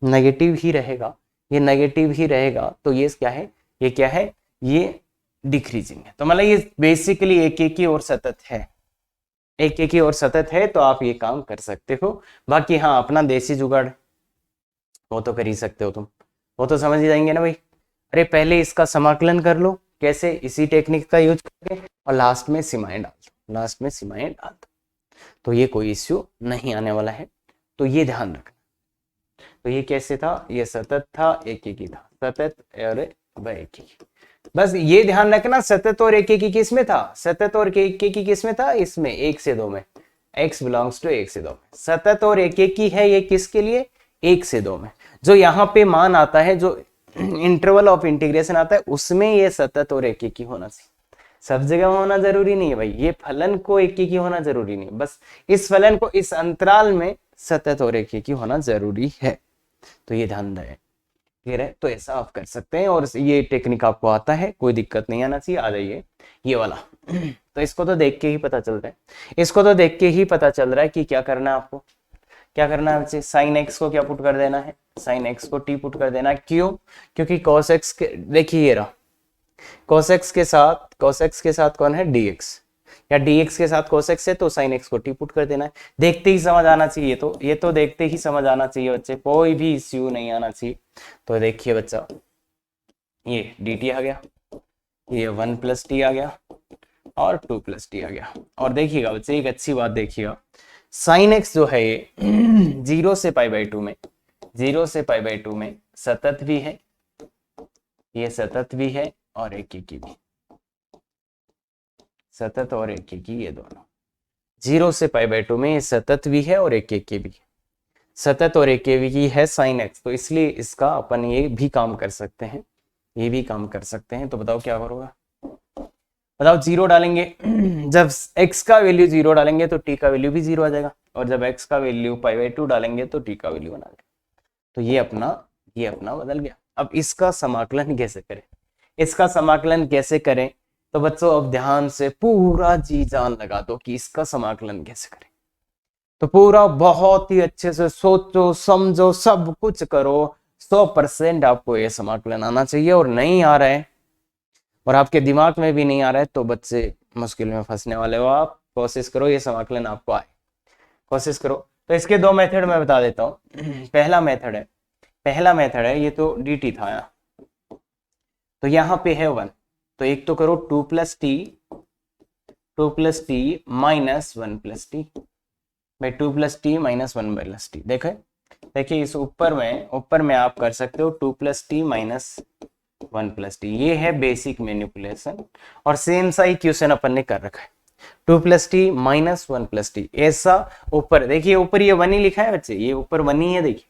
नेगेटिव ही रहेगा, ये नेगेटिव ही रहेगा, तो ये क्या है, ये क्या है, ये डिक्रीजिंग है। तो मतलब ये बेसिकली एक की और सतत है, एक की और सतत है, तो आप ये काम कर सकते हो। बाकी हाँ अपना देसी जुगाड़ वो तो कर ही सकते हो तुम, वो तो समझ ही जाएंगे ना भाई। अरे पहले इसका समाकलन कर लो, कैसे, इसी टेक्निक का यूज करके, और लास्ट में सीमाएं डाल दो, लास्ट में सीमाएं डाल दो, तो ये कोई इश्यू नहीं आने वाला है। तो ये ध्यान रखना। तो ये कैसे था, ये सतत था, एक की था, सतत और एक की। बस ये ध्यान रखना, सतत और एक की किस में था, सतत और एक की किस में था, इसमें 1 से 2 में, x बिलोंग्स टू 1 से 2 में। सतत और एक की है ये किसके लिए, 1 से 2 में। जो यहाँ पे मान आता है, जो इंटरवल ऑफ इंटीग्रेशन आता है, उसमें ये सतत और एक की होना चाहिए। सब जगह होना जरूरी नहीं है भाई, ये फलन को एक की होना जरूरी नहीं, बस इस फलन को इस अंतराल में सतत और एक की होना जरूरी है। तो ये ध्यान रहे, क्लियर है। तो ऐसा आप कर सकते हैं, और ये टेक्निक आपको आता है, कोई दिक्कत नहीं आना चाहिए, आ जाइए ये वाला। तो इसको तो देख के ही पता चल रहा है, इसको तो देख के ही पता चल रहा है कि क्या करना है आपको, क्या करना है बच्चे, साइन एक्स को क्या पुट कर देना है, साइन एक्स को टी पुट कर देना है। क्यों, क्योंकि कॉस एक्स के, देखिए ये रहा कॉस एक्स के साथ कौन है, dx, या dx के साथ cos x है, तो sin x को t पुट कर देना है। देखते ही समझ आना चाहिए, तो ये तो देखते ही समझ आना चाहिए बच्चे, कोई भी इश्यू नहीं आना चाहिए। तो देखिए बच्चा, ये dt आ गया, ये 1 + t आ गया, और 2 + t आ गया। और देखिएगा बच्चे एक अच्छी बात देखिएगा, sin x जो है ये 0 से π/2 में, 0 से π/2 में सतत भी है, ये सतत भी है और एक की भी, सतत और एक की, ये दोनों 0 से π/2 में ये सतत भी है और एक की भी, सतत और एक की है sin x, तो इसलिए इसका अपन ये भी काम कर सकते हैं, ये भी काम कर सकते हैं। तो बताओ क्या करोगे, बताओ 0 डालेंगे, जब x का वैल्यू 0 डालेंगे तो t का वैल्यू भी 0 आ जाएगा, और जब x का वैल्यू π/2 डालेंगे तो t का वैल्यू बना जाएगा। तो ये अपना बदल गया। अब इसका समाकलन कैसे करें, इसका समाकलन कैसे करें, तो बच्चों अब ध्यान से पूरा जी जान लगा दो कि इसका समाकलन कैसे करें। तो पूरा बहुत ही अच्छे से सोचो समझो, सब कुछ करो, 100% आपको ये समाकलन आना चाहिए। और नहीं आ रहा है, और आपके दिमाग में भी नहीं आ रहा है, तो बच्चे मुश्किल में फंसने वाले हो आप। कोशिश करो ये समाकलन आपको आए, कोशिश करो। तो इसके 2 मेथड मैं बता देता हूँ। पहला मेथड है, ये तो dt था यहाँ, तो यहाँ पे है 1, तो एक तो करो 2 + t माइनस 1 + t, भाई 2 + t माइनस 1 + t। देखिए इस ऊपर में आप कर सकते हो 2 + t माइनस 1 + t, ये है बेसिक मैनिपुलेशन। और सेम सा ही क्वेश्चन अपन ने कर रखा है, 2 + t माइनस 1 + t, ऐसा ऊपर देखिए, ऊपर ये 1 ही लिखा है बच्चे, ये ऊपर 1 ही है, देखिए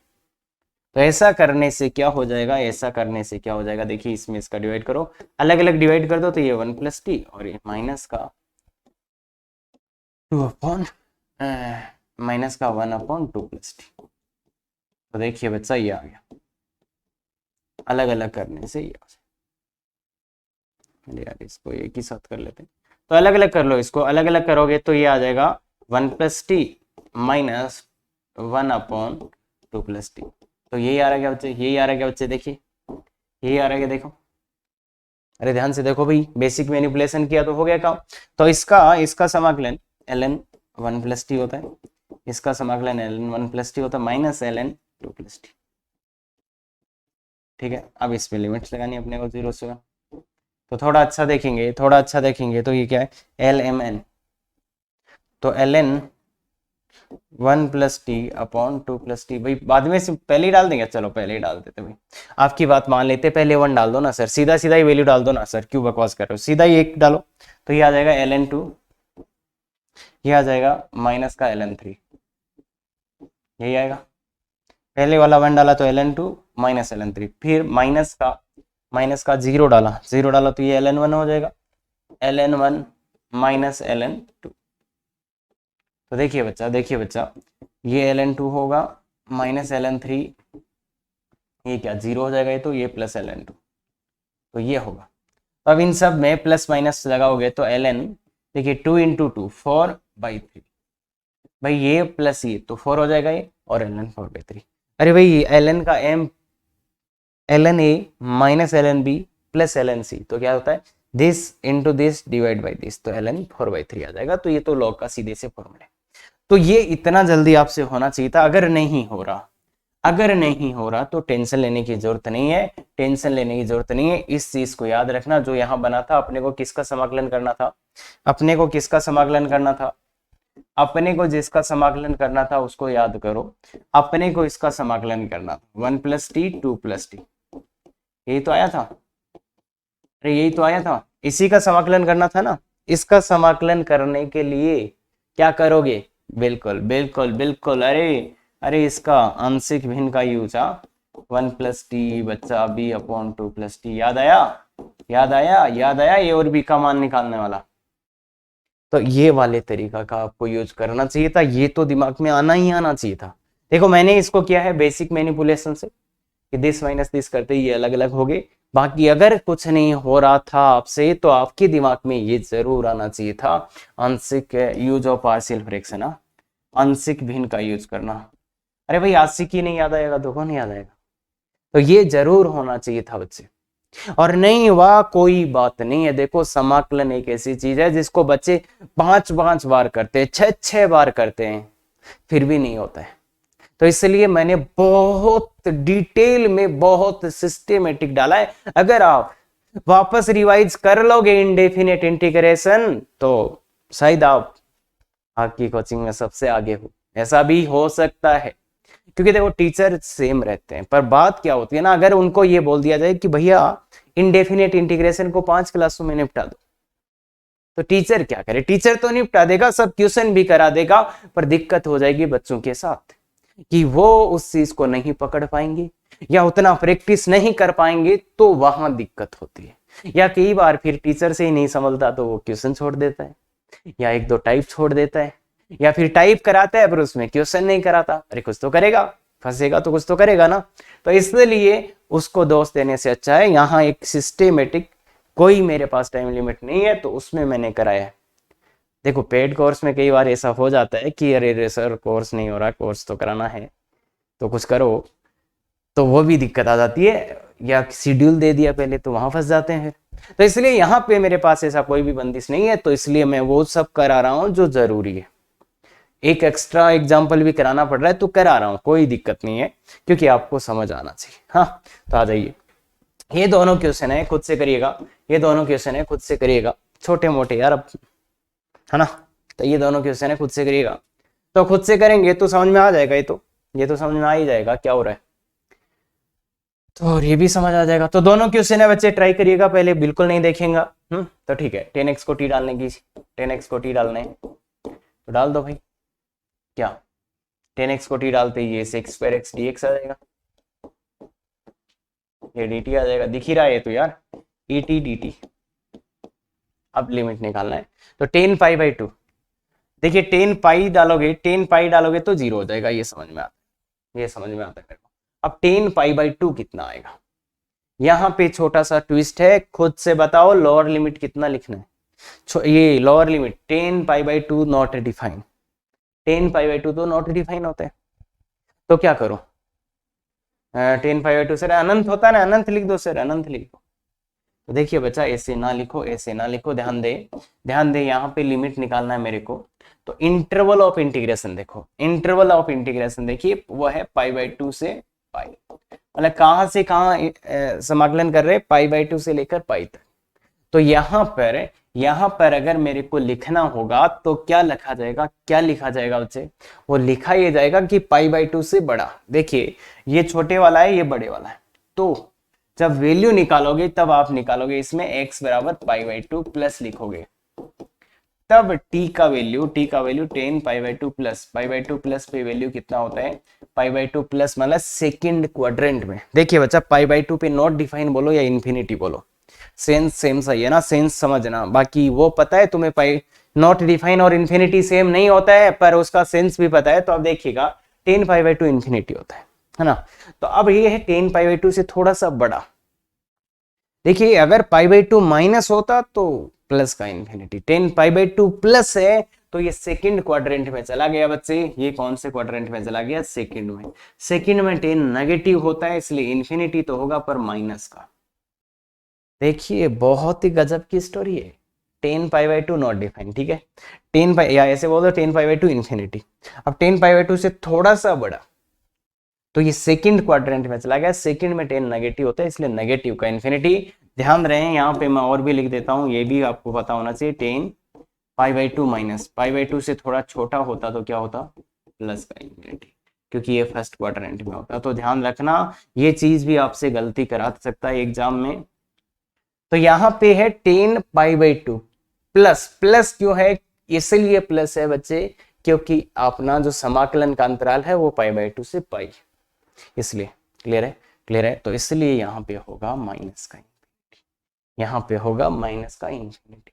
तो ऐसा करने से क्या हो जाएगा, ऐसा करने से क्या हो जाएगा, देखिए इसमें इसका डिवाइड करो, अलग अलग डिवाइड कर दो, तो ये 1 प्लस टी और ये माइनस का 2 अपॉन माइनस का 1 अपॉन 2 प्लस टी। तो देखिए बच्चा ये आ गया, अलग अलग करने से ये आ जाएगा। यार इसको एक ही साथ कर लेते हैं, तो अलग अलग कर लो, इसको अलग अलग करोगे तो ये आ जाएगा 1 plus T minus 1 upon 2 plus T. तो यही आ रहा क्या बच्चे, यही आ रहा क्या बच्चे, देखिए यही आ रहा है, देखो अरे ध्यान से देखो भाई, बेसिक मैनिपुलेशन किया तो हो गया काम। तो इसका समाकलन ln 1 प्लस टी होता है, इसका समाकलन ln 1 प्लस टी होता है माइनस ln 2 प्लस टी। ठीक है, अब इसमें लिमिट्स लगानी अपने को 0 से 1। तो थोड़ा अच्छा देखेंगे, थोड़ा अच्छा देखेंगे तो ये क्या है, lmn, तो ln 1 plus T upon 2 plus T, भाई बाद में से पहले ही डाल देंगे, चलो पहले ही डाल देते भाई, आपकी बात मान लेते, पहले 1 डाल दो ना सर, सीधा सीधा ही वैल्यू डाल दो ना सर, क्यों बकवास कर रहे हो, सीधा ही 1 डालो। तो ये आ जाएगा ln 2, ये आ जाएगा माइनस का ln 3, यही आएगा, पहले वाला 1 डाला तो ln 2 माइनस ln 3, फिर माइनस का 0 डाला तो ये ln 1 हो जाएगा, ln 1 माइनस ln 2। तो देखिए बच्चा ये ln 2 होगा माइनस ln 3, ये क्या 0 हो जाएगा, ये तो ये प्लस ln 2, तो ये होगा। अब इन सब में प्लस माइनस लगाओगे तो ln, देखिए 2 इंटू 2 4/3, भाई ये प्लस ये तो 4 हो जाएगा ये, और ln 4/3। अरे भाई ln का m ln a minus ln b plus ln c, तो क्या होता है this into this divide by this, तो ln 4/3 आ जाएगा। तो ये तो लॉग का सीधे से फॉर्मूला है। तो ये इतना जल्दी आपसे होना चाहिए था, अगर नहीं हो रहा तो टेंशन लेने की जरूरत नहीं है, टेंशन लेने की जरूरत नहीं है। इस चीज को याद रखना, जो यहां बना था अपने को किसका समाकलन करना था, अपने को जिसका समाकलन करना था उसको याद करो, अपने को इसका समाकलन करना था 1 प्लस टी 2 प्लस टी, यही तो आया था, अरे यही तो आया था, इसी का समाकलन करना था ना। इसका समाकलन करने के लिए क्या करोगे, बिल्कुल बिल्कुल बिल्कुल, अरे इसका आंशिक भिन्न का यूज 1 प्लस टी बच्चा बी अपॉन 2 प्लस टी, याद आया ये और बी का मान निकालने वाला। तो ये वाले तरीका का आपको यूज करना चाहिए था, ये तो दिमाग में आना ही आना चाहिए था। देखो मैंने इसको किया है बेसिक मैनिपुलेशन से, कि दिस माइनस दिस करते ये अलग अलग हो गए। बाकी अगर कुछ नहीं हो रहा था आपसे तो आपके दिमाग में ये जरूर आना चाहिए था, आंशिक यूज ऑफ पार्शियल फ्रैक्शन, आंशिक भिन्न का यूज करना। अरे भाई आंशिक ही नहीं याद आएगा तो कौन याद आएगा, तो ये जरूर होना चाहिए था बच्चे। और नहीं हुआ कोई बात नहीं है, देखो समाकलन एक ऐसी चीज है जिसको बच्चे 5 बार करते हैं, 6 बार करते हैं, फिर भी नहीं होता है। तो इसलिए मैंने बहुत डिटेल में बहुत सिस्टेमेटिक डाला है। अगर आप वापस रिवाइज कर लोगे इंडेफिनेट इंटीग्रेशन तो शायद आप आपकी कोचिंग में सबसे आगे हो, ऐसा भी हो सकता है। क्योंकि देखो टीचर सेम रहते हैं, पर बात क्या होती है ना, अगर उनको ये बोल दिया जाए कि भैया इंडेफिनेट इंटीग्रेशन को 5 क्लासों में निपटा दो, तो टीचर क्या करे, टीचर तो निपटा देगा, सब क्वेश्चन भी करा देगा, पर दिक्कत हो जाएगी बच्चों के साथ कि वो उस चीज को नहीं पकड़ पाएंगे या उतना प्रैक्टिस नहीं कर पाएंगे, तो वहां दिक्कत होती है। या कई बार फिर टीचर से ही नहीं समझता तो वो क्वेश्चन छोड़ देता है, या 1-2 टाइप छोड़ देता है, या फिर टाइप कराता है पर उसमें क्वेश्चन नहीं कराता। अरे कुछ तो करेगा, फंसेगा तो कुछ तो करेगा ना। तो इसलिए उसको दोष देने से अच्छा है यहाँ एक सिस्टेमेटिक, कोई मेरे पास टाइम लिमिट नहीं है तो उसमें मैंने कराया है। देखो पेड कोर्स में कई बार ऐसा हो जाता है कि अरे सर कोर्स नहीं हो रहा, कोर्स तो कराना है तो कुछ करो, तो वो भी दिक्कत आ जाती है, या शेड्यूल दे दिया पहले तो वहां फंस जाते हैं। तो इसलिए यहाँ पे मेरे पास ऐसा कोई भी बंदिश नहीं है, तो इसलिए मैं वो सब करा रहा हूँ जो जरूरी है। एक एक्स्ट्रा एग्जाम्पल भी कराना पड़ रहा है तो करा रहा हूँ, कोई दिक्कत नहीं है, क्योंकि आपको समझ आना चाहिए। हाँ तो आ जाइए, ये दोनों क्वेश्चन है खुद से करिएगा, ये दोनों क्वेश्चन है खुद से करिएगा, छोटे मोटे यार अब, है ना। तो ये दोनों क्वेश्चन है खुद से करिएगा, तो खुद से करेंगे तो समझ में आ जाएगा, ये तो समझ में आ ही जाएगा क्या हो रहा है, तो और ये भी समझ आ जाएगा। तो दोनों क्वेश्चन है बच्चे ट्राई करिएगा, पहले बिल्कुल नहीं देखेंगे तो ठीक है। 10x को t डालने की, 10x को t डालने तो डाल दो भाई, क्या 10x को t डालते ही ये 6 पर x dx आ जाएगा, ये dt आ जाएगा, दिख ही रहा है तो यार, et dt। अब लिमिट निकालना है, तो टेन पाई बाई टू, देखिए टेन पाई डालोगे तो जीरो हो जाएगा, ये समझ में आता है, ये समझ में आता है मेरे को। अब टेन पाई बाई टू कितना आएगा, यहाँ पे छोटा सा ट्विस्ट है, खुद से बताओ लोअर लिमिट कितना लिखना है। ये lower limit ten pi by two not define, ten pi by two तो नॉट डिफाइन होता है, तो क्या करूं, ten pi by two sir अनंत होता है ना, अनंत लिख दो सर, अनंत लिख दो। तो देखिए बच्चा ऐसे ना लिखो, ऐसे ना लिखो, ध्यान दे यहाँ पे लिमिट निकालना है मेरे को। तो इंटरवल ऑफ इंटीग्रेशन देखो, इंटरवल ऑफ इंटीग्रेशन देखिए वो है पाई बाई टू से पाई, मतलब कहाँ से कहाँ समाकलन कर रहे हैं, पाई बाई टू से लेकर पाई तक। तो यहाँ पर अगर मेरे को लिखना होगा तो क्या लिखा जाएगा, क्या लिखा जाएगा बच्चे, वो लिखा ये जाएगा कि पाई बाई टू से बड़ा। देखिए ये छोटे वाला है, ये बड़े वाला है, तो जब वैल्यू निकालोगे तब आप निकालोगे इसमें x बराबर पाई बाई टू प्लस लिखोगे, तब t का value ten pi by two plus पे वैल्यू कितना होता है, पाई बाई टू प्लस मतलब सेकंड क्वाड्रेंट में। देखिए बच्चा पाई बाई टू पे नॉट डिफाइन बोलो या इन्फिनिटी बोलो, सेंस सेम सही है ना, सेंस समझना, बाकी वो पता है तुम्हें पाई नॉट डिफाइन और इन्फिनिटी सेम नहीं होता है, पर उसका सेंस भी पता है। तो अब देखिएगा ten pi by to infinity होता है ना। तो अब ये है टेन पाई बाई टू से थोड़ा सा बड़ा। देखिए अगर पाई बाई टू माइनस होता तो प्लस का infinity, ten pi by two plus है तो ये सेकंड क्वाड्रेंट में चला गया बच्चे, ये कौन से क्वाड्रेंट में चला गया, सेकंड में। सेकंड में टेन नेगेटिव होता है इसलिए इन्फिनिटी तो होगा पर माइनस का। देखिए बहुत ही गजब की स्टोरी है, ten pi by two not define, ठीक है, टेन पाई या ऐसे बोल दो ten pi by to infinity. अब टेन पाई बाई टू से थोड़ा सा बड़ा तो ये सेकंड क्वाड्रेंट में चला गया, सेकंड में टेन नेगेटिव होता है इसलिए नेगेटिव का इन्फिनिटी। ध्यान रहे यहाँ पे मैं और भी लिख देता हूँ, ये भी आपको पता होना चाहिए, ten pi by to minus pi by to से थोड़ा छोटा होता तो क्या होता, प्लस का इन्फिनिटी, क्योंकि ये फर्स्ट क्वाड्रेंट में होता। तो ध्यान रखना ये चीज भी आपसे गलती करा सकता है एग्जाम में। तो यहाँ पे है ten pi by two plus, plus क्यों है, इसलिए प्लस है बच्चे क्योंकि अपना जो समाकलन का अंतराल है वो पाई बाई टू से पाई, इसलिए क्लियर है, क्लियर है। तो इसलिए यहाँ पे होगा माइनस का इन्फिनिटी, यहाँ पे होगा माइनस का इन्फिनिटी।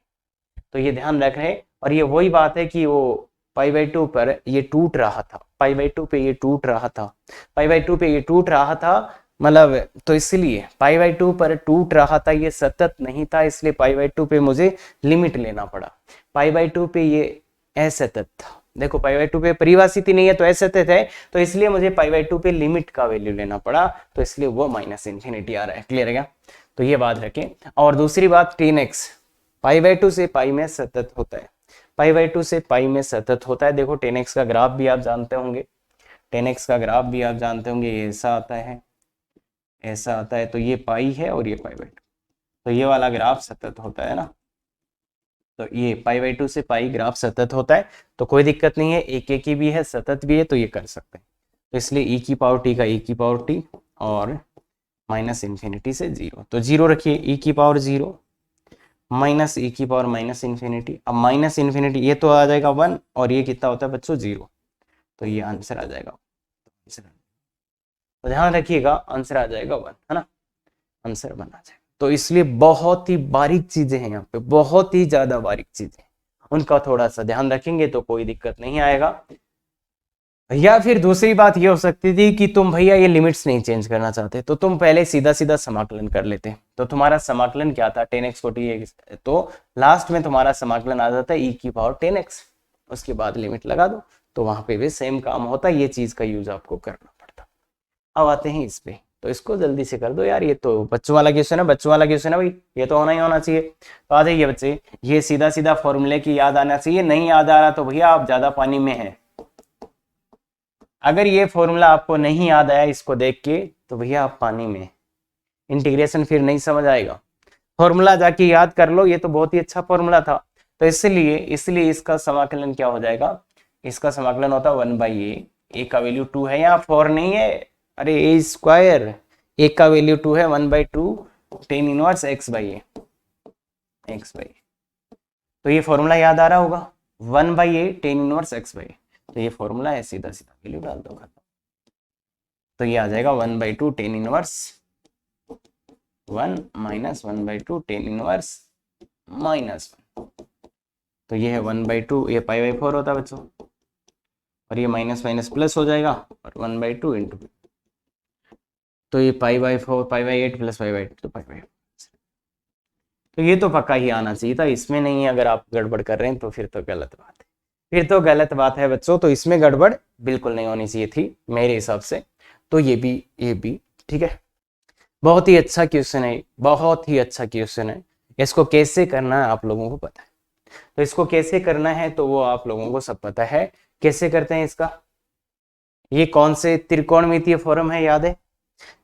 तो ये ध्यान रख रहे, और ये वही बात है कि वो पाई बाई टू पर ये टूट रहा था, पाई बाई टू पे ये टूट रहा था, पाई बाई टू पे ये टूट रहा था, मतलब तो इसलिए पाई बाई टू पर टूट रहा था, ये सतत नहीं था, इसलिए पाई बाई टू पे मुझे लिमिट लेना पड़ा। पाई बाई टू पे ये असतत था, देखो पाई बाई टू पे परिभाषित ही नहीं है तो असतत है, तो इसलिए मुझे पाई बाई टू पे लिमिट का वैल्यू लेना पड़ा, तो इसलिए वो माइनस इन्फिनिटी आ रहा है। क्लियर है क्या, तो ये बात रखें। और दूसरी बात ten x pi by to से पाई में सतत होता है, पाई बाई टू से पाई में सतत होता है। देखो टेन एक्स का ग्राफ भी आप जानते होंगे, टेन एक्स का ग्राफ भी आप जानते होंगे, ऐसा आता है, ऐसा आता है, तो ये पाई है और ये पाई बाई टू, तो ये वाला ग्राफ सतत होता है ना, तो ये पाई बाई टू से पाई ग्राफ सतत होता है, तो कोई दिक्कत नहीं है, एक एक ही भी है सतत भी है तो ये कर सकते हैं। तो इसलिए ई की पावर टी का ई की पावर टी और माइनस इन्फिनिटी से जीरो, तो जीरो रखिए, ई की पावर जीरो माइनस ई की पावर माइनस इन्फिनिटी। अब माइनस इन्फिनिटी ये तो आ जाएगा वन, और ये कितना होता है बच्चों जीरो, तो ये आंसर आ जाएगा, तो ध्यान रखिएगा आंसर आ जाएगा वन, है ना, आंसर वन आ जाएगा। तो इसलिए बहुत ही बारीक चीजें हैं यहाँ पे, बहुत ही ज्यादा बारीक चीजें, उनका थोड़ा सा ध्यान रखेंगे तो कोई दिक्कत नहीं आएगा। या फिर दूसरी बात ये हो सकती थी कि तुम भैया ये लिमिट्स नहीं चेंज करना चाहते, तो तुम पहले सीधा सीधा समाकलन कर लेते, तो तुम्हारा समाकलन क्या था, 10x को t, तो लास्ट में तुम्हारा समाकलन आ जाता है e की पावर 10x, उसके बाद लिमिट लगा दो, तो वहां पे भी सेम काम होता है, ये चीज का यूज आपको करना पड़ता। अब आते हैं इस पे, तो इसको जल्दी से कर दो यार, ये तो बच्चों वाला क्वेश्चन है, बच्चों वाला क्वेश्चन है भाई, ये तो होना ही होना चाहिए। तो आ जाइए बच्चे, ये सीधा सीधा फॉर्मूले की याद आना चाहिए, नहीं याद आ रहा तो भैया आप ज्यादा पानी में है। अगर ये फॉर्मूला आपको नहीं याद आया इसको देख के तो भैया आप पानी में, इंटीग्रेशन फिर नहीं समझ आएगा। फॉर्मूला जाके याद कर लो, ये तो बहुत ही अच्छा फॉर्मूला था। तो इसलिए इसका समाकलन क्या हो जाएगा, इसका समाकलन होता है वन बाई ए का वैल्यू टू है, यहाँ फोर नहीं है, अरे ए स्क्वायर, ए का वैल्यू टू है, one by two tan inverse x by A, x by. तो ये फॉर्मूला याद आ रहा होगा, one by A tan inverse x by, तो ये फॉर्मूला है, सीधा सीधा वैल्यू डाल दो, खत्म। तो ये आ जाएगा one by two tan inverse 1 minus 1/2 tan inverse -1। तो ये है 1/2, ये π/4 होता है बच्चों, और ये माइनस माइनस प्लस हो जाएगा और 1/2 इंटू, तो ये π/4 π/8 प्लस π/8 तो π/8। तो ये तो पक्का ही आना चाहिए था, इसमें नहीं अगर आप गड़बड़ कर रहे हैं तो फिर तो गलत बात है, फिर तो गलत बात है बच्चों। तो इसमें गड़बड़ बिल्कुल नहीं होनी चाहिए थी मेरे हिसाब से। तो ये भी ठीक है। बहुत ही अच्छा क्वेश्चन है, बहुत ही अच्छा क्वेश्चन है। इसको कैसे करना है आप लोगों को पता है, तो इसको कैसे करना है तो वो आप लोगों को सब पता है। कैसे करते हैं इसका, ये कौन से त्रिकोणमितीय फॉर्म है, याद है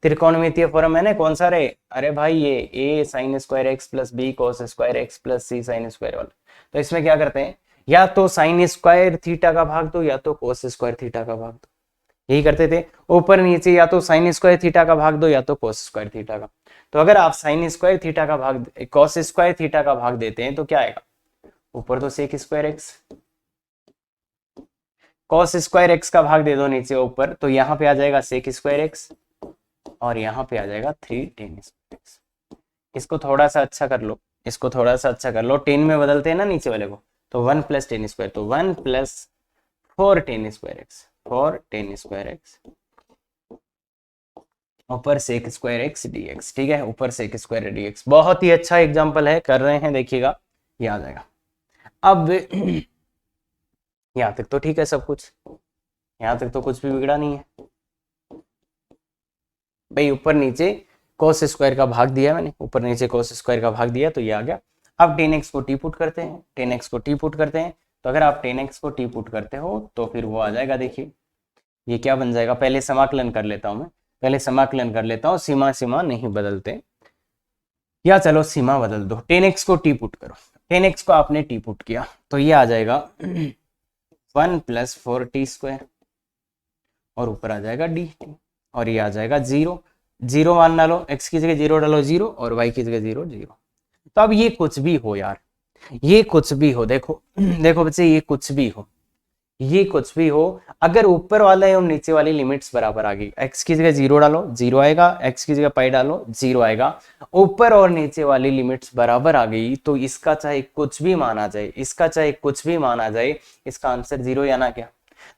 त्रिकोणमितीय फॉर्म है ना, कौन सा रे, अरे भाई ये a sin square X plus B cos square X plus C sine square वाला। तो इसमें क्या करते हैं, या तो साइन स्क्वायर थीटा का भाग दो या तो कोस स्क्वायर थीटा का भाग दो, यही करते थे ऊपर नीचे, या तो साइन स्क्वायर थीटा का भाग दो या तो कोस स्क्वायर थीटा का। तो अगर आप साइन स्क्वायर थीटा का भाग कॉस स्क्वायर थीटा का भाग देते हैं तो क्या आएगा, ऊपर तो sec square X, cos square X का भाग दे दो नीचे ऊपर, तो यहाँ पे आ जाएगा सेक स्क्वायर एक्स और यहाँ पे आ जाएगा 3 टेन स्क्वायर एक्स। इसको थोड़ा सा अच्छा कर लो, इसको थोड़ा सा अच्छा कर लो, 10 में बदलते हैं ना नीचे वाले को, तो 1 प्लस टेन स्क्वायर, तो 1 plus 4 ten square x, 4 ten square x ऊपर सेक स्क्वायर एक्स dx, ठीक है, ऊपर सेक स्क्वायर dx। बहुत ही अच्छा एग्जांपल है, कर रहे हैं देखिएगा, ये आ जाएगा। अब यहाँ तक तो ठीक है सब कुछ, यहाँ तक तो कुछ भी बिगड़ा नहीं है भाई। ऊपर नीचे cos स्क्वायर का भाग दिया मैंने, ऊपर नीचे cos स्क्वायर का भाग दिया तो ये आ गया। अब 10x को टी पुट करते हैं, 10x को टी पुट करते हैं, तो अगर आप 10x को टी पुट करते हो तो फिर वो आ जाएगा, देखिए ये क्या बन जाएगा, पहले समाकलन कर लेता हूं मैं, पहले समाकलन कर लेता हूं, सीमा सीमा नहीं बदलते, या चलो सीमा बदल दो, 10x को टी पुट करो, 10x को आपने टी पुट किया तो ये आ जाएगा 1 प्लस 4t² और ऊपर आ जाएगा dt, और ये आ जाएगा 0, 0 मान डालो, x की जगह 0 डालो 0 और y की जगह 0 0। तो अब ये कुछ भी हो यार, ये कुछ भी हो, देखो देखो बच्चे, ये कुछ भी हो, ये कुछ भी हो, अगर ऊपर वाले और नीचे वाली लिमिट्स बराबर आ गई, x की जगह 0 डालो 0 आएगा, x की जगह पाई डालो 0 आएगा, ऊपर और नीचे वाली लिमिट्स बराबर आ गई, तो इसका चाहे कुछ भी माना जाए, इसका चाहे कुछ भी माना जाए, इसका आंसर 0 ही आना क्या,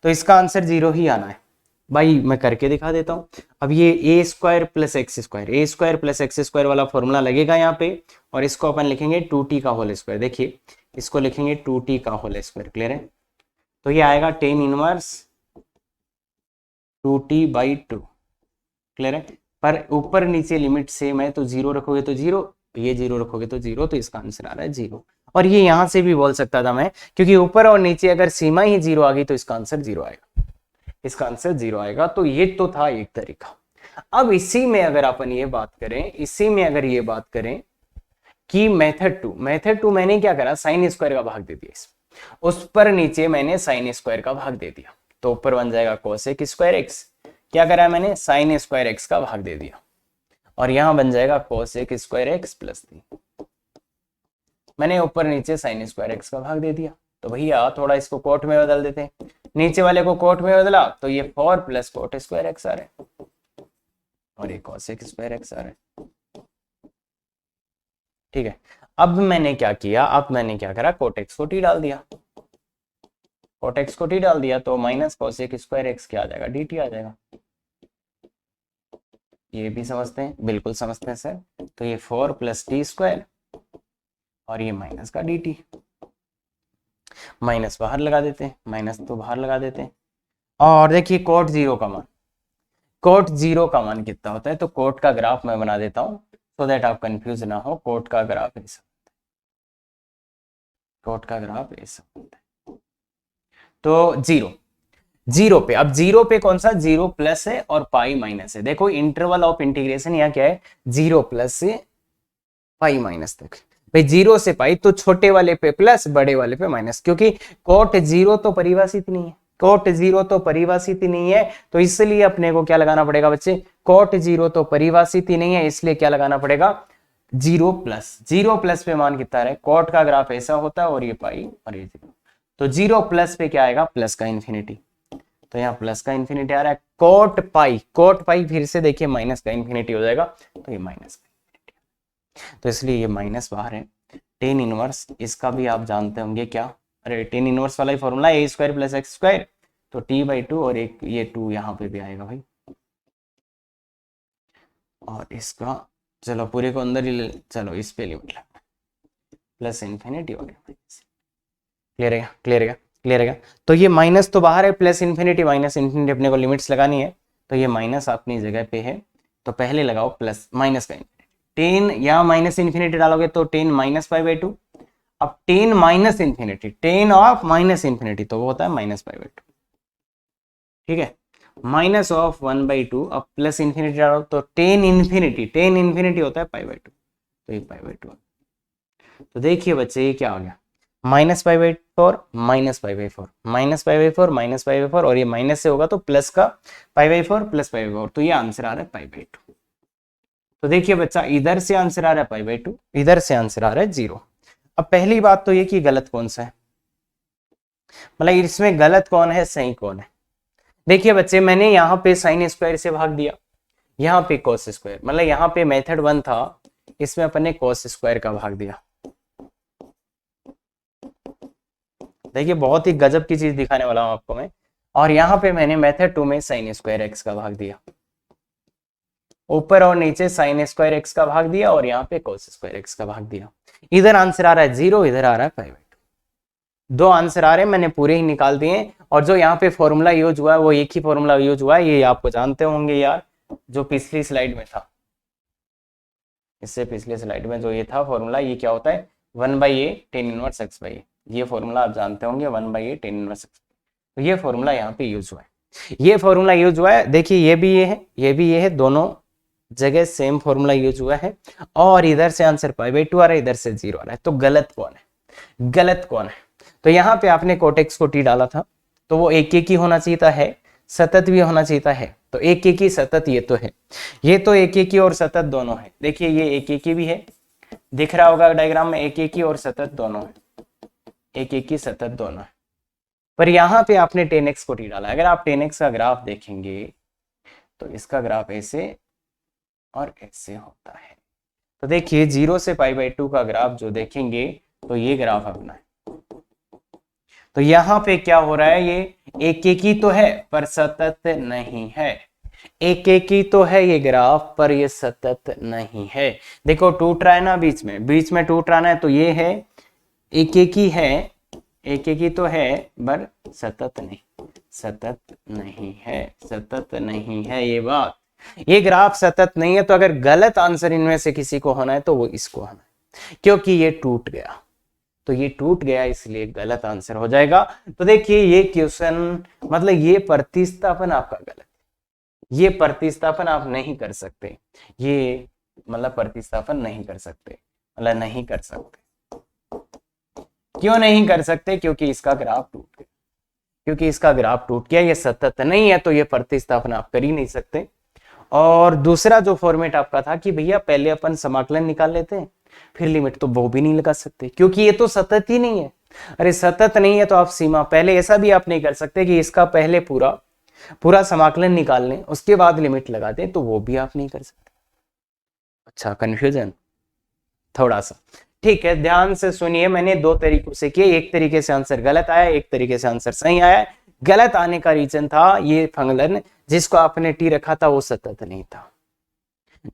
तो इसका आंसर 0 ही आना है भाई। मैं करके दिखा देता हूं। अब ये a square plus x square, a square plus x square वाला फॉर्मूला लगेगा यहाँ पे, और इसको अपन लिखेंगे 2t का होल स्क्वायर, देखिए इसको लिखेंगे 2t का होल स्क्वायर, क्लियर है। तो ये आएगा टेन इनवर्स 2t/2, क्लियर है। पर ऊपर नीचे लिमिट सेम है, तो 0 रखोगे तो 0, ये 0 रखोगे तो 0, तो इसका आंसर आ रहा है 0। और ये यहां से भी बोल सकता था मैं, क्योंकि ऊपर और नीचे अगर सीमा ही 0 आ गई तो इसका आंसर 0 आएगा, इसका आंसर 0 आएगा। तो ये तो था एक तरीका। अब इसी में अगर अपन ये बात करें, इसी में अगर ये बात करें कि मेथड टू मैंने क्या करा, साइन स्क्वायर का भाग दे दिया, उस पर नीचे मैंने साइन स्क्वायर का भाग दे दिया, तो ऊपर बन जाएगा कोसेक स्क्वायर एक्स, क्या करा मैंने, साइन स्क्वायर एक्स का भाग दे दिया, और यहां बन जाएगा कोसेक स्क्वायर एक्स प्लस 3, मैंने ऊपर नीचे साइन स्क्वायर एक्स का भाग दे दिया। तो भैया थोड़ा इसको कोट में बदल देते हैं, नीचे वाले को कोट में बदला तो ये 4 प्लस कोट स्क्वायर एक्स आ रहा है, और ये कोसेक स्क्वायर एक्स आ रहा है, ठीक है। अब मैंने क्या किया, अब मैंने क्या करा, कोट एक्स को टी डाल दिया, कोट एक्स को टी डाल दिया, तो माइनस कोसेक स्क्वायर एक्स क्या आ जाएगा, dt आ जाएगा। ये भी समझते हैं, बिल्कुल समझते हैं सर। तो ये 4 प्लस टी स्क्वायर और ये माइनस का dt, माइनस बाहर लगा देते हैं, माइनस तो बाहर लगा देते हैं, और देखिए कोट 0 का मान, कोट 0 का मान कितना होता है, तो कोट का ग्राफ मैं बना देता हूं सो दैट आप कंफ्यूज ना हो। कोट का ग्राफ ऐसा, कोट का ग्राफ ऐसा होता है। तो 0 पे, अब 0 पे कौन सा, 0 प्लस है और पाई माइनस है। देखो इंटरवल ऑफ इंटीग्रेशन यहाँ क्या है, 0 प्लस से पाई माइनस तक। भाई 0 से पाई तो छोटे वाले पे प्लस, बड़े वाले पे माइनस, क्योंकि कोट 0 तो परिभाषित नहीं है, कोट 0 तो परिभाषित ही नहीं है, तो इसलिए अपने को क्या लगाना पड़ेगा बच्चे, कोट 0 तो परिभाषित ही नहीं है, इसलिए क्या लगाना पड़ेगा, 0 प्लस। 0 प्लस पे मान कितना है, कोट का ग्राफ ऐसा होता है और ये पाई और ये 0, तो 0 प्लस पे क्या आएगा, प्लस का इंफिनिटी, तो यहाँ प्लस का इंफिनिटी आ रहा है। कोट पाई फिर से देखिए माइनस का इंफिनिटी हो जाएगा, तो ये माइनस का इंफिनिटी। तो इसलिए ये माइनस बाहर है। टेन इनवर्स इसका भी आप जानते होंगे क्या, अरे टेन इनवर्स वाला ही फॉर्मूला ए स्क्वायर प्लस एक्स स्क्वायर, तो t/2 और एक ये 2 यहाँ पे भी आएगा भाई, और इसका चलो पूरे को अंदर ही चलो इस पे लिमिट लगा प्लस इन्फिनिटी हो गया। क्लियर है, क्लियर है, क्लियर है। तो ये माइनस तो बाहर है, प्लस इन्फिनिटी माइनस इन्फिनिटी अपने को लिमिट्स लगानी है, तो ये माइनस अपनी जगह पे है, तो पहले लगाओ प्लस माइनस का टेन, यहाँ माइनस इन्फिनिटी डालोगे तो टेन माइनस पाई/2, अब ten minus infinity, ten of minus infinity तो वो होता है माइनस पाई/2, ठीक है, माइनस ऑफ 1/2, अब प्लस इन्फिनिटी डालो तो टेन इन्फिनिटी होता है पाई/2, तो ये पाई/2। तो देखिए बच्चे ये क्या हो गया, माइनस पाई/4 माइनस पाई/4 माइनस पाई/4 माइनस पाई/4, और ये माइनस से होगा तो प्लस का पाई/4 प्लस पाई/4, तो ये आंसर आ रहा है पाई/2। तो देखिए बच्चा इधर से आंसर आ रहा है पाई/2, इधर से आंसर आ रहा है 0। अब पहली बात तो ये कि गलत कौन सा है, मतलब इसमें गलत कौन है सही कौन है। देखिए बच्चे मैंने यहाँ पे साइन स्क्वायर से भाग दिया, यहाँ पे कॉस स्क्वायर, मतलब यहाँ पे मेथड 1 था, इसमें अपन ने कॉस स्क्वायर का भाग दिया। देखिए बहुत ही गजब की चीज दिखाने वाला हूं आपको मैं, और यहाँ पे मैंने मेथड 2 में साइन स्क्वायर एक्स का भाग दिया, ऊपर और नीचे साइन स्क्वायर एक्स का भाग दिया, और यहाँ पे कॉस स्क्वायर एक्स का भाग दिया। इधर आंसर आ रहा है 0, इधर आ रहा है पाई/2, दो आंसर आ रहे हैं, मैंने पूरे ही निकाल दिए। और जो यहाँ पे फॉर्मूला यूज हुआ है वो एक ही फॉर्मूला यूज हुआ है, ये आपको जानते होंगे यार, जो पिछली स्लाइड में था, इससे पिछले स्लाइड में जो ये था फॉर्मूला, ये क्या होता है 1/a tan इनवर्स x/a, ये फॉर्मूला आप जानते होंगे 1/a tan इनवर्स x, तो ये फॉर्मूला यहाँ पे यूज हुआ है, ये फॉर्मूला यूज हुआ है। देखिए ये भी ये है, ये भी ये है, दोनों जगह सेम फॉर्मूला यूज हुआ है, और इधर से आंसर पाई/2 आ रहा है, इधर से 0 आ रहा है, तो गलत कौन है, गलत कौन है। तो यहाँ पे आपने कोटेक्स को टी डाला था, तो वो एक ही होना चाहिए है, सतत भी होना चाहिए है, तो एक ही सतत ये तो है, ये तो एक ही और सतत दोनों है। देखिए ये एक ही भी है, दिख रहा होगा डायग्राम में, एक ही और सतत दोनों है, एक ही सतत दोनों है। पर यहाँ पे आपने 10x को टी डाला, अगर आप 10x का ग्राफ देखेंगे तो इसका ग्राफ ऐसे और ऐसे होता है। तो देखिए 0 से पाई/2 का ग्राफ जो देखेंगे तो ये ग्राफ अपना है, तो यहाँ पे क्या हो रहा है, ये एक ही तो है पर सतत नहीं है, एक ही तो है ये ग्राफ पर ये सतत नहीं है। देखो टूट रहा है ना, बीच में टूट रहा है, तो ये है एक ही है, एक ही तो है पर सतत नहीं, सतत नहीं है, सतत नहीं है ये बात, ये ग्राफ सतत नहीं है। तो अगर गलत आंसर इनमें से किसी को होना है तो वो इसको होना है, क्योंकि ये टूट गया, तो ये टूट गया इसलिए गलत आंसर हो जाएगा। तो देखिए ये क्वेश्चन मतलब ये प्रतिस्थापन आपका गलत, ये प्रतिस्थापन आप नहीं कर सकते, ये मतलब प्रतिस्थापन नहीं कर सकते, मतलब नहीं कर सकते। क्यों नहीं कर सकते, क्योंकि इसका ग्राफ टूट गया, क्योंकि इसका ग्राफ टूट गया, ये सतत नहीं है, तो ये प्रतिस्थापन आप कर ही नहीं सकते। और दूसरा जो फॉर्मेट आपका था कि भैया पहले अपन समाकलन निकाल लेते हैं फिर लिमिट, तो वो भी नहीं लगा सकते, क्योंकि ये तो सतत ही नहीं है। अरे सतत नहीं है तो आप सीमा, पहले ऐसा भी आप नहीं कर सकते कि इसका पहले पूरा समाकलन निकाल लें उसके बाद लिमिट लगा दें, तो वो भी आप नहीं कर सकते। अच्छा कंफ्यूजन थोड़ा सा, ठीक है, ध्यान से सुनिए, मैंने दो तरीकों से किए, एक तरीके से आंसर गलत आया, एक तरीके से आंसर सही आया। गलत आने का रीजन था ये फंक्शन जिसको आपने टी रखा था वो सतत नहीं था,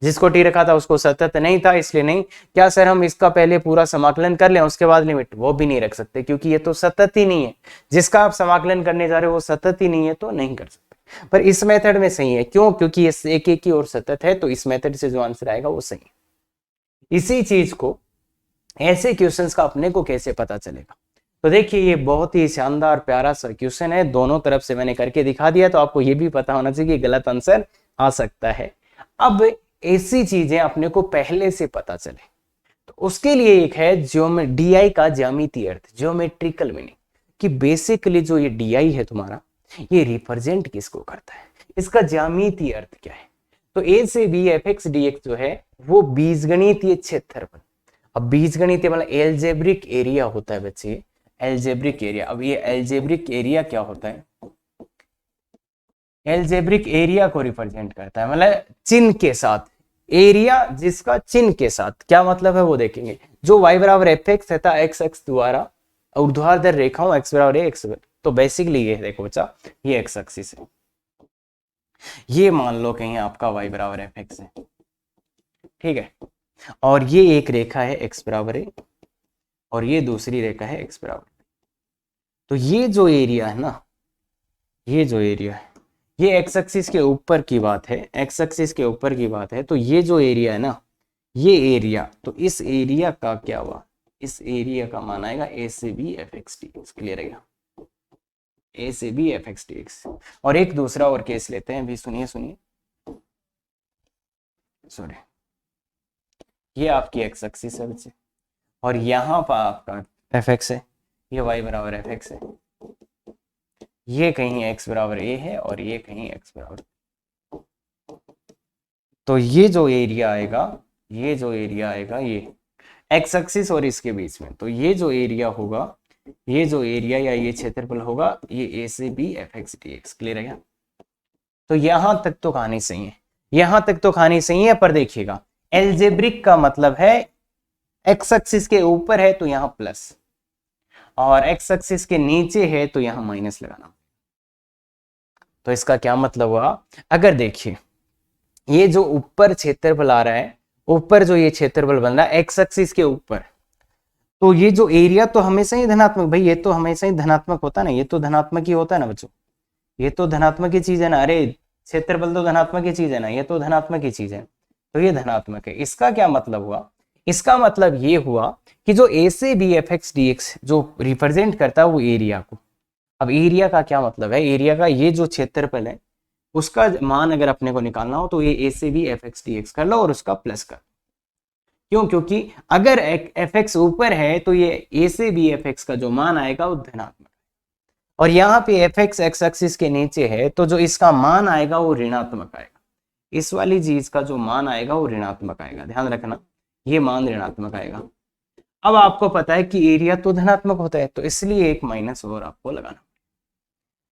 जिसको टी रखा था उसको सतत नहीं था, इसलिए नहीं। क्या सर हम इसका पहले पूरा समाकलन कर लें उसके बाद लिमिट, वो भी नहीं रख सकते, क्योंकि ये तो सतत ही नहीं है, जिसका आप समाकलन करने जा रहे हो वो सतत ही नहीं है, तो नहीं कर सकते। पर इस मेथड में सही है, क्यों, क्योंकि ये एक की और सतत है, तो इस मेथड से जो आंसर आएगा वो सही है। इसी चीज को ऐसे क्वेश्चंस का अपने को कैसे पता चलेगा, तो देखिए ये बहुत ही शानदार प्यारा सा क्वेश्चन है, दोनों तरफ से मैंने करके दिखा दिया, तो आपको ये भी पता होना चाहिए कि गलत आंसर आ सकता है। अब ऐसी चीजें अपने को पहले से पता चले तो उसके लिए एक है डीआई का ज्यामितीय अर्थ, ज्योमेट्रिकल मीनिंग, कि बेसिकली जो ये डीआई है तुम्हारा, ये रिप्रेजेंट किसको करता है, इसका ज्यामितीय अर्थ क्या है। तो ए से B F X D X जो है वो बीजगणितीय क्षेत्रफल, अब बीजगणितीय मतलब एल्जेब्रिक एरिया होता है बच्चे, एल्जेब्रिक एरिया। अब ये एल्जेब्रिक एरिया क्या होता है, एल्जेब्रिक एरिया को रिप्रेजेंट करता है, मतलब चिन्ह के साथ, एरिया जिसका चिन्ह के साथ क्या मतलब है वो देखेंगे। जो y बराबर एफ एक्स तथा एक्स एक्स द्वारा ऊर्ध्वाधर रेखाओं x बराबर एक्स, तो बेसिकली ये देखो बच्चा, ये एक्स एक्सिस है, ये मान लो कहीं आपका y बराबर एफ एक्स है, ठीक है, और ये एक रेखा है x बराबर है और ये दूसरी रेखा है x बराबर। तो ये जो एरिया है ना, ये जो एरिया है, ये एक्स एक्सिस के ऊपर की बात है, एक्स एक्सिस के ऊपर की बात है। तो ये जो एरिया है ना, ये एरिया, तो इस एरिया का क्या हुआ, इस एरिया का मान आएगा ए से B F X D X. Clear है क्या, ए से B F X D X. और एक दूसरा और केस लेते हैं अभी, सुनिए सुनिए, सॉरी, ये आपकी एक्स एक्सिस है बच्चे, और यहाँ पर आपका एफ एक्स है, ये वाई बराबर एफ एक्स है, ये कहीं x बराबर a है और ये कहीं x बराबर। तो ये जो एरिया आएगा, ये जो एरिया आएगा, ये x एक्सिस और इसके बीच में, तो ये जो एरिया होगा, ये जो एरिया या ये क्षेत्रफल होगा, ये a से b F X D X. Clear है क्या। तो यहां तक तो कहानी सही है, यहां तक तो कहानी सही है, पर देखिएगा एल्जेब्रिक का मतलब है x एक्सिस के ऊपर है तो यहां प्लस, और x एक्सिस के नीचे है तो यहां माइनस लगाना। तो इसका क्या मतलब हुआ, अगर देखिए ये जो ऊपर क्षेत्रफल आ रहा है, ऊपर जो ये क्षेत्रफल बन रहा है x एक्सिस के ऊपर, तो ये जो एरिया तो हमेशा ही धनात्मक, भाई ये तो हमेशा ही धनात्मक होता है ना, ये तो धनात्मक ही होता है ना बच्चों, ये तो धनात्मक ही चीज है ना, अरे क्षेत्रफल तो धनात्मक ही चीज है ना, ये तो धनात्मक ही चीज है, तो ये धनात्मक है। इसका क्या मतलब हुआ, इसका मतलब ये हुआ कि जो a से b F X D X जो रिप्रेजेंट करता है वो एरिया को। अब एरिया का क्या मतलब है, एरिया का ये जो क्षेत्रफल है उसका मान अगर अपने को निकालना हो तो ये a से b F X D x कर लो और उसका प्लस कर। क्यों, क्योंकि अगर एफ एक्स ऊपर है तो ये a से b एफ एक्स का जो मान आएगा वो धनात्मक, और यहाँ पे एफ एक्स एक्स एक्सिस के नीचे है तो जो इसका मान आएगा वो ऋणात्मक आएगा, इस वाली चीज का जो मान आएगा वो ऋणात्मक आएगा, ध्यान रखना, ये मान ऋणात्मक आएगा। अब आपको पता है कि एरिया तो धनात्मक होता है, तो इसलिए एक माइनस और आपको लगाना।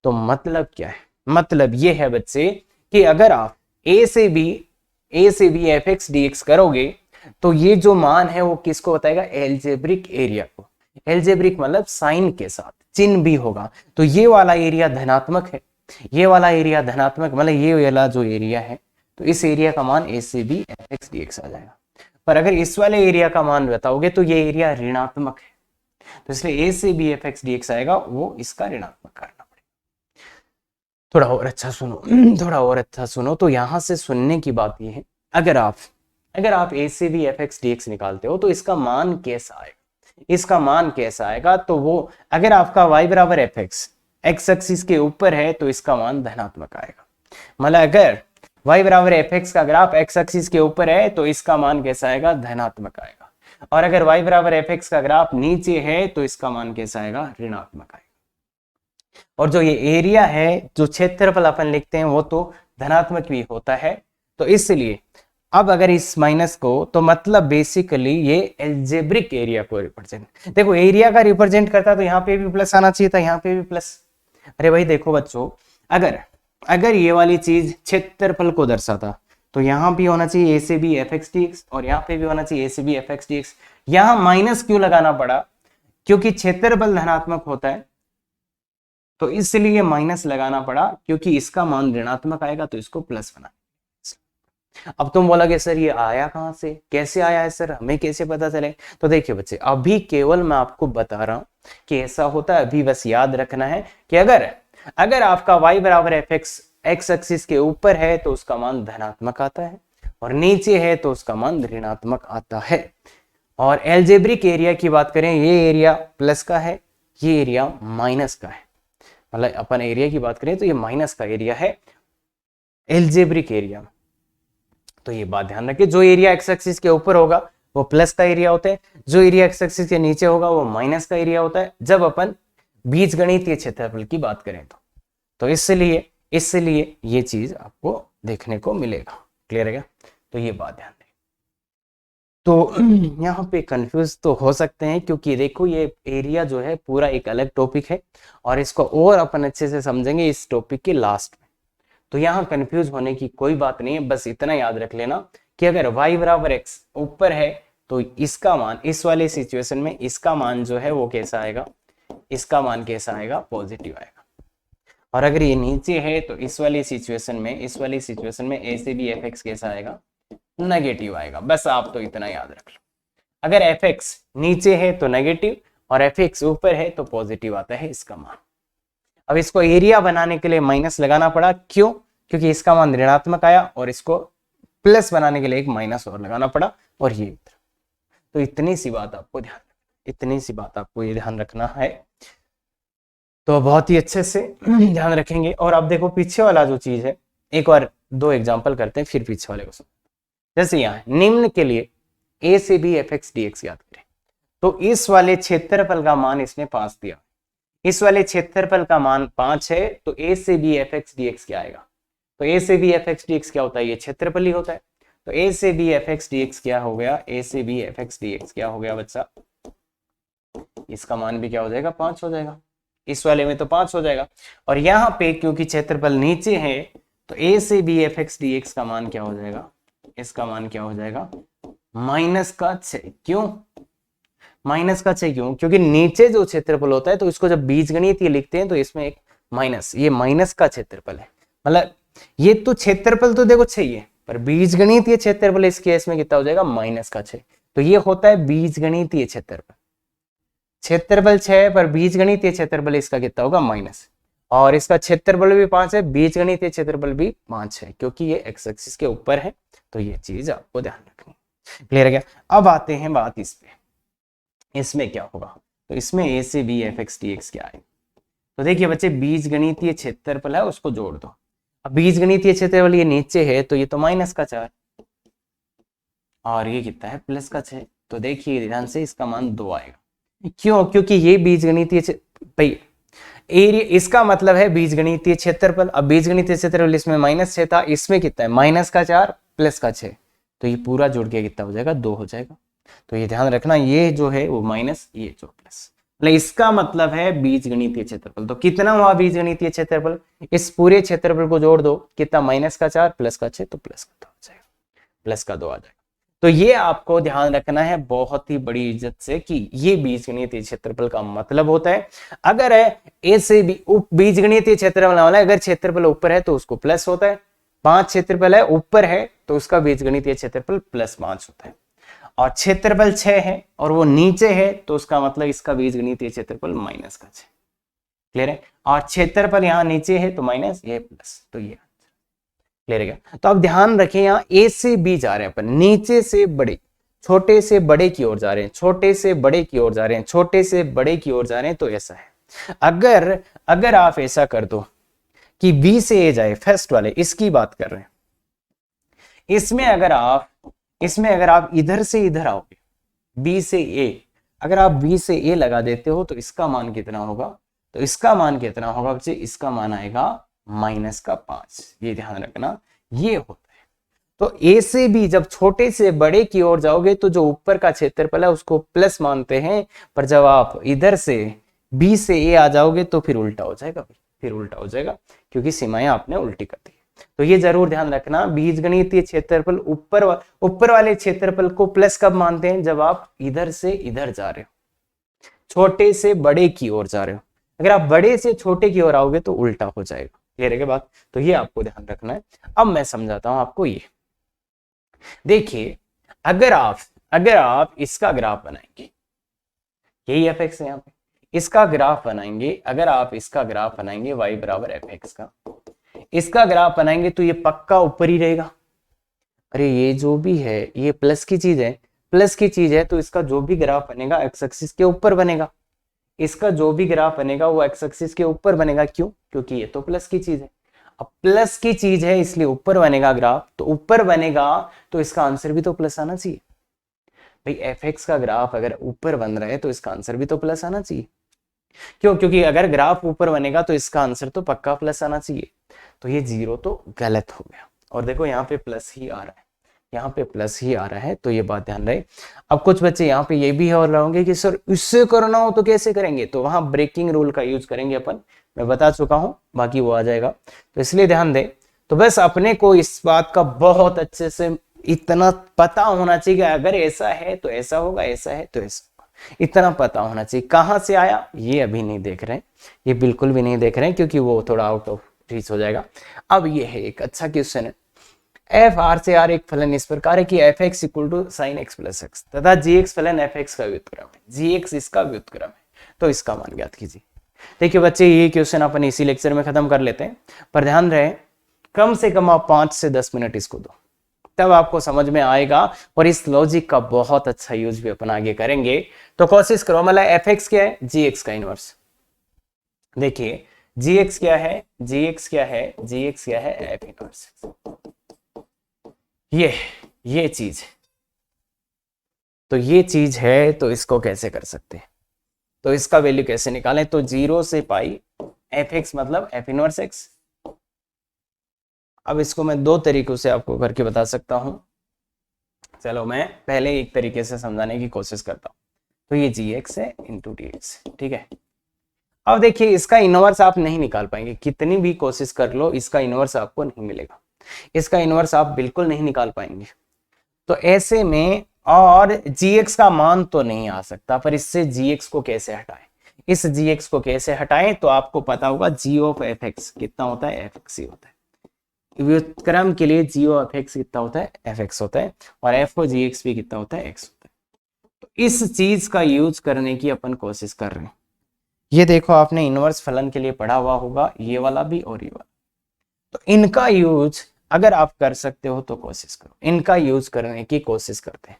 तो मतलब क्या है, मतलब ये है बच्चे कि अगर आप a से b F X D x करोगे तो ये जो मान है वो किसको बताएगा, एल्जेब्रिक एरिया को। एल्जेब्रिक मतलब साइन के साथ चिन्ह भी होगा, तो ये वाला एरिया धनात्मक है, ये वाला एरिया धनात्मक, मतलब ये वाला जो एरिया है तो इस एरिया का मान a से b F X D X आ जाएगा। पर अगर इस वाले एरिया का मान बताओगे तो ये एरिया ऋणात्मक है, तो इसलिए a से b F X D x आएगा, वो इसका ऋणात्मक करना पड़ेगा। थोड़ा और अच्छा सुनो, थोड़ा और अच्छा सुनो। तो यहां से सुनने की बात ये है, अगर आप a से b F X D x निकालते हो तो इसका मान कैसा आएगा, इसका मान कैसा आएगा, तो वो अगर आपका y बराबर एफ एक्स एक्स एक्सिस के ऊपर है तो इसका मान धनात्मक आएगा। मतलब अगर y बराबर एफ एक्स का ग्राफ एक्स एक्सिस के ऊपर है तो इसका मान कैसा आएगा, धनात्मक आएगा, और अगर y बराबर एफ एक्स का ग्राफ नीचे है तो इसका मान कैसा आएगा, ऋणात्मक आएगा। और जो ये एरिया है, जो क्षेत्रफल अपन लिखते हैं, वो तो धनात्मक भी होता है। तो इसलिए अब अगर इस माइनस को, तो मतलब बेसिकली ये एल्जेब्रिक एरिया को रिप्रेजेंट, देखो एरिया का रिप्रेजेंट करता तो यहाँ पे भी प्लस आना चाहिए था, यहाँ पे भी प्लस। अरे भाई देखो बच्चों, अगर ये वाली चीज क्षेत्रफल को दर्शाता तो यहाँ भी होना चाहिए a से b F X D X, और यहाँ पे भी होना चाहिए a से b F X D x. यहाँ माइनस क्यों लगाना पड़ा, क्योंकि क्षेत्रफल धनात्मक होता है, तो इसलिए माइनस लगाना पड़ा, क्योंकि इसका मान ऋणात्मक आएगा तो इसको प्लस बना। अब तुम बोलोगे सर ये आया कहां से, कैसे आया है सर, हमें कैसे पता चले। तो देखिए बच्चे, अभी केवल मैं आपको बता रहा हूं कि ऐसा होता है, अभी बस याद रखना है कि अगर आपका y बराबर एफ एक्स एक्स एक्सिस के ऊपर है तो उसका मान धनात्मक आता है, और नीचे है तो उसका मान ऋणात्मक आता है। और एल्जेब्रिक एरिया की बात करें, ये एरिया प्लस का है, ये एरिया माइनस का है, मतलब अपन एरिया की बात करें तो ये माइनस का एरिया है एल्जेब्रिक एरिया। तो ये बात ध्यान रखिए, जो एरिया एक्स एक्सिस के ऊपर होगा वो प्लस का एरिया होता है, जो एरिया एक्स एक्सिस के नीचे होगा वो माइनस का एरिया होता है, जब अपन बीजगणितीय क्षेत्रफल की बात करें तो इसलिए ये चीज आपको देखने को मिलेगा। क्लियर है क्या, तो ये बात ध्यान दें। तो यहाँ पे कंफ्यूज तो हो सकते हैं, क्योंकि देखो ये एरिया जो है पूरा एक अलग टॉपिक है, और इसको और अपन अच्छे से समझेंगे इस टॉपिक के लास्ट में। तो यहाँ कंफ्यूज होने की कोई बात नहीं है, बस इतना याद रख लेना कि अगर y बराबर x ऊपर है तो इसका मान, इस वाले सिचुएशन में इसका मान जो है वो कैसा आएगा, इसका मान कैसा आएगा, पॉजिटिव आएगा। और अगर ये नीचे है तो इस वाली सिचुएशन में, इस वाली सिचुएशन में a से b fx कैसा आएगा, नेगेटिव आएगा। बस आप तो इतना याद रख लो, अगर fx नीचे है तो नेगेटिव और fx ऊपर है तो पॉजिटिव आता है इसका मान। अब इसको एरिया बनाने के लिए माइनस लगाना पड़ा, क्यों, क्योंकि इसका मान ऋणात्मक आया और इसको प्लस बनाने के लिए एक माइनस और लगाना पड़ा, और ये तो इतनी सी बात आपको ध्यान, इतनी सी बात आपको ये ध्यान रखना है। तो बहुत ही अच्छे से ध्यान रखेंगे। और अब देखो पीछे वाला जो चीज है, एक और 2 एग्जांपल करते हैं फिर पीछे वाले को। जैसे यहाँ निम्न के लिए a से b fx dx याद करें, तो इस वाले क्षेत्रफल का मान इसने 5 दिया, इस वाले क्षेत्रफल का मान 5 है, तो a से b fx dx क्या आएगा, तो a से b fx dx क्या होता है, ये क्षेत्रफल ही होता है। तो a से b fx dx क्या हो गया, a से b fx dx क्या हो गया बच्चा, इसका मान भी क्या हो जाएगा, 5 हो जाएगा, इस वाले में तो 5 हो जाएगा। और यहाँ पे क्योंकि क्षेत्रफल नीचे है तो a से b fx dx का मान क्या हो जाएगा, इसका मान क्या हो जाएगा, -6। क्यों -6 क्यों, क्योंकि नीचे जो क्षेत्रफल होता है तो इसको जब बीजगणितीय लिखते हैं तो इसमें एक माइनस, ये माइनस का क्षेत्रफल है, मतलब ये तो क्षेत्रफल तो देखो 6 है, पर बीजगणितीय क्षेत्रफल इस केस में कितना हो जाएगा, -6। तो ये होता है बीजगणितीय क्षेत्रफल, क्षेत्रफल 6 पर बीजगणितीय क्षेत्रफल इसका कितना होगा, माइनस, और इसका क्षेत्रफल भी 5 है, बीजगणितीय क्षेत्रफल भी 5 है, क्योंकि ये एक्स एक्सिस के ऊपर है। तो ये चीज आपको ध्यान रखनी, क्लियर है क्या। अब आते हैं बात इस पे, इसमें क्या होगा, तो इसमें a से b fx dx क्या है, तो देखिए बच्चे बीजगणितीय क्षेत्रफल है उसको जोड़ दो। अब बीजगणितीय क्षेत्रफल ये नीचे है तो ये तो -4 और ये कितना है, +6। तो देखिए ध्यान से इसका मान 2 आएगा, क्यों, क्योंकि ये बीजगणितीय भाई एरिया, इसका मतलब है बीजगणितीय क्षेत्रफल। अब बीजगणितीय क्षेत्रफल इसमें -6 था, इसमें कितना है, -4 +6, तो ये पूरा जोड़ के कितना हो जाएगा, 2 हो जाएगा। तो ये ध्यान रखना, ये जो है वो माइनस, ये जो प्लस, मतलब इसका मतलब है बीजगणितीय क्षेत्रफल। तो कितना हुआ बीजगणितीय क्षेत्रफल, इस पूरे क्षेत्रफल को जोड़ दो, कितना, -4 +6, तो +2 आ जाएगा, +2 आ जाएगा। तो ये आपको ध्यान रखना है बहुत ही बड़ी इज्जत से कि ये बीजगणितीय क्षेत्रफल का मतलब होता है। अगर है ए से बी बीजगणितीय क्षेत्रफल वाला, अगर क्षेत्रफल ऊपर है तो उसको प्लस होता है, 5 क्षेत्रफल है ऊपर है तो उसका बीजगणितीय क्षेत्रफल +5 होता है, और क्षेत्रफल 6 है और वो नीचे है तो उसका मतलब इसका बीजगणितीय क्षेत्रफल -6, क्लियर है। और क्षेत्रफल यहाँ नीचे है तो माइनस, ये प्लस, तो ये क्लियर है क्या। तो अब ध्यान रखें यहाँ ए से बी जा रहे हैं अपन, नीचे से बड़े, छोटे से बड़े की ओर जा रहे हैं, छोटे से बड़े की ओर जा रहे हैं, छोटे से बड़े की ओर जा रहे हैं, तो ऐसा है। अगर आप ऐसा कर दो कि बी से ए जाए, फर्स्ट वाले इसकी बात कर रहे हैं, इसमें अगर आप इधर से इधर आओगे, बी से ए, अगर आप बी से ए लगा देते हो तो इसका मान कितना होगा, तो इसका मान कितना होगा बच्चे, इसका मान आएगा -5। ये ध्यान रखना, ये होता है। तो ए से बी जब छोटे से बड़े की ओर जाओगे तो जो ऊपर का क्षेत्रफल है उसको प्लस मानते हैं, पर जब आप इधर से बी से ए आ जाओगे तो फिर उल्टा हो जाएगा, फिर उल्टा हो जाएगा, क्योंकि सीमाएं आपने उल्टी कर दी। तो ये जरूर ध्यान रखना, बीजगणितीय क्षेत्रफल ऊपर वाले क्षेत्रफल को प्लस कब मानते हैं, जब आप इधर से इधर जा रहे हो, छोटे से बड़े की ओर जा रहे हो। अगर आप बड़े से छोटे की ओर आओगे तो उल्टा हो जाएगा, क्लियर है बात। तो ये आपको ध्यान रखना है। अब मैं समझाता हूं आपको, ये देखिए, अगर आप इसका ग्राफ बनाएंगे, यही fx है यहाँ पे, इसका ग्राफ बनाएंगे, अगर आप इसका ग्राफ बनाएंगे y बराबर fx का, इसका ग्राफ बनाएंगे तो ये पक्का ऊपर ही रहेगा। अरे ये जो भी है ये प्लस की चीज है, तो इसका जो भी ग्राफ बनेगा एक्स एक्सिस के ऊपर बनेगा, इसका जो भी ग्राफ बनेगा वो एक्स एक्सिस के ऊपर बनेगा। क्यों, क्योंकि ये तो प्लस की चीज है। अब प्लस की चीज है इसलिए ऊपर बनेगा ग्राफ, तो ऊपर बनेगा तो इसका आंसर भी तो प्लस आना चाहिए भाई। fx का ग्राफ अगर ऊपर बन रहा है तो इसका आंसर भी तो प्लस आना चाहिए। क्यों, क्योंकि अगर ग्राफ ऊपर बनेगा तो इसका आंसर तो पक्का प्लस आना चाहिए। तो ये 0 तो गलत हो गया, और देखो यहाँ पे प्लस ही आ रहा है, यहाँ पे प्लस ही आ रहा है, तो ये बात ध्यान रहे। अब कुछ बच्चे यहाँ पे ये भी और रहोगे कि सर इससे करना हो तो कैसे करेंगे, तो वहां ब्रेकिंग रूल का यूज करेंगे अपन, मैं बता चुका हूं, बाकी वो आ जाएगा, तो इसलिए ध्यान दें। तो बस अपने को इस बात का बहुत अच्छे से इतना पता होना चाहिए कि अगर ऐसा है तो ऐसा होगा, ऐसा है तो ऐसा होगा, इतना पता होना चाहिए। कहाँ से आया ये अभी नहीं देख रहे हैं, ये बिल्कुल भी नहीं देख रहे हैं क्योंकि वो थोड़ा आउट ऑफ रीच हो जाएगा। अब ये है एक अच्छा क्वेश्चन है, एफ आर से आर एक फलन इस प्रकार है कि F X equal to sine X plus X तथा जी एक्स फलन एफ एक्स का व्युत्क्रम है, जी एक्स इसका व्युत्क्रम है, तो इसका मान ज्ञात कीजिए। देखिए बच्चे ये क्वेश्चन अपन इसी लेक्चर में खत्म कर लेते हैं, पर ध्यान रहे कम से कम आप 5 से 10 मिनट इसको दो, तब आपको समझ में आएगा और इस लॉजिक का बहुत अच्छा यूज भी अपन आगे करेंगे। तो कोशिश करो, मतलब एफ एक्स क्या है, जी एक्स का इनवर्स। देखिए जी एक्स क्या है, जी एक्स क्या है, जी एक्स क्या है, एफ इनवर्स। ये चीज है, तो ये चीज है, तो इसको कैसे कर सकते हैं, तो इसका वैल्यू कैसे निकालें, तो 0 से पाई एफ एक्स मतलब एफ इनवर्स एक्स। अब इसको मैं दो तरीकों से आपको करके बता सकता हूं, चलो मैं पहले एक तरीके से समझाने की कोशिश करता हूं। तो ये जी एक्स है इंटू डी एक्स, ठीक है। अब देखिए इसका इनवर्स आप नहीं निकाल पाएंगे, कितनी भी कोशिश कर लो इसका इनवर्स आपको नहीं मिलेगा, इसका इनवर्स आप बिल्कुल नहीं निकाल पाएंगे। तो ऐसे में और gx का मान तो नहीं आ सकता, पर इससे gx को कैसे हटाएं, इस gx को कैसे हटाएं, तो आपको पता होगा g ऑफ एफ एक्स कितना होता है, एफ एक्स ही होता है। व्युत्क्रम के लिए g ऑफ एक्स कितना होता है, एफ एक्स होता है, और f को gx भी कितना होता है, x होता है। तो इस चीज का यूज करने की अपन कोशिश कर रहे हैं। ये देखो आपने इनवर्स फलन के लिए पढ़ा हुआ होगा, ये वाला भी और ये वाला, तो इनका यूज अगर आप कर सकते हो तो कोशिश करो, इनका यूज करने की कोशिश करते हैं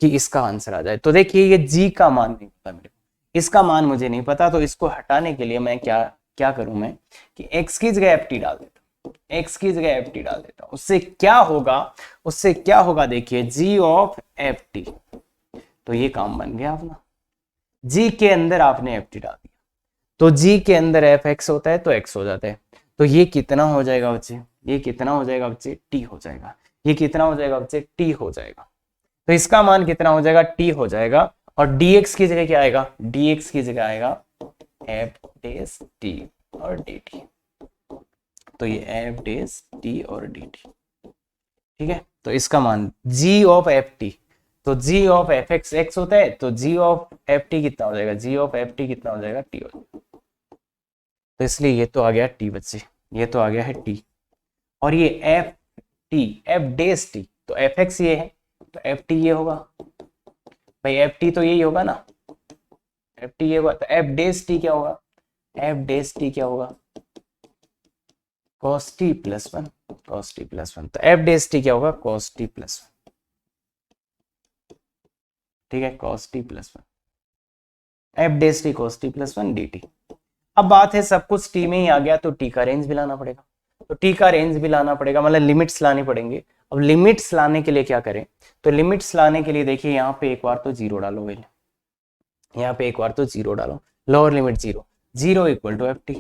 कि इसका आंसर आ जाए। तो देखिए ये g का मान नहीं पता मेरे को, इसका मान मुझे नहीं पता, तो इसको हटाने के लिए मैं क्या क्या करूं मैं कि x की जगह ft डाल देता हूं, x की जगह ft डाल देता हूं। उससे क्या होगा, उससे क्या होगा, देखिए g ऑफ ft, तो ये काम बन गया अपना, g के अंदर आपने ft डाल दिया, तो g के अंदर fx होता है तो x हो जाता है। तो ये कितना हो जाएगा बच्चे, ये कितना हो जाएगा बच्चे, t हो जाएगा। ये कितना हो जाएगा बच्चे, t हो जाएगा। तो इसका मान कितना हो जाएगा, t हो जाएगा, और dx की जगह क्या आएगा, dx की जगह आएगा f डेस t और dt, तो ये f डेस t और dt, ठीक है। तो इसका मान g ऑफ ft, तो g of F x x होता है, तो g ऑफ ft कितना हो जाएगा, g ऑफ ft कितना हो जाएगा, t हो जाएगा। तो इसलिए ये तो आ गया t बच्चे, ये तो आ गया है t, और ये एफ टी, एफ डेस टी, तो एफ एक्स ये है, तो एफ टी ये होगा भाई, एफ टी तो यही होगा ना, एफ टी ये होगा, तो एफ डेस टी क्या होगा, एफ डेस टी क्या होगा, cos t plus one, cos t plus one, तो एफ डेस टी क्या होगा, cos t प्लस वन, ठीक है, cos t plus one, F डेस T cos t plus one D T. अब बात है सब कुछ टी में ही आ गया, तो टी का रेंज भी लाना पड़ेगा, तो टी का रेंज भी लाना पड़ेगा, मतलब लिमिट्स लानी पड़ेंगे। अब लिमिट्स लाने के लिए क्या करें, तो लिमिट्स लाने के लिए देखिए यहाँ पे एक बार तो जीरो डालो, वेल यहाँ पे एक बार तो जीरो डालो, lower limit zero, zero equal to F T.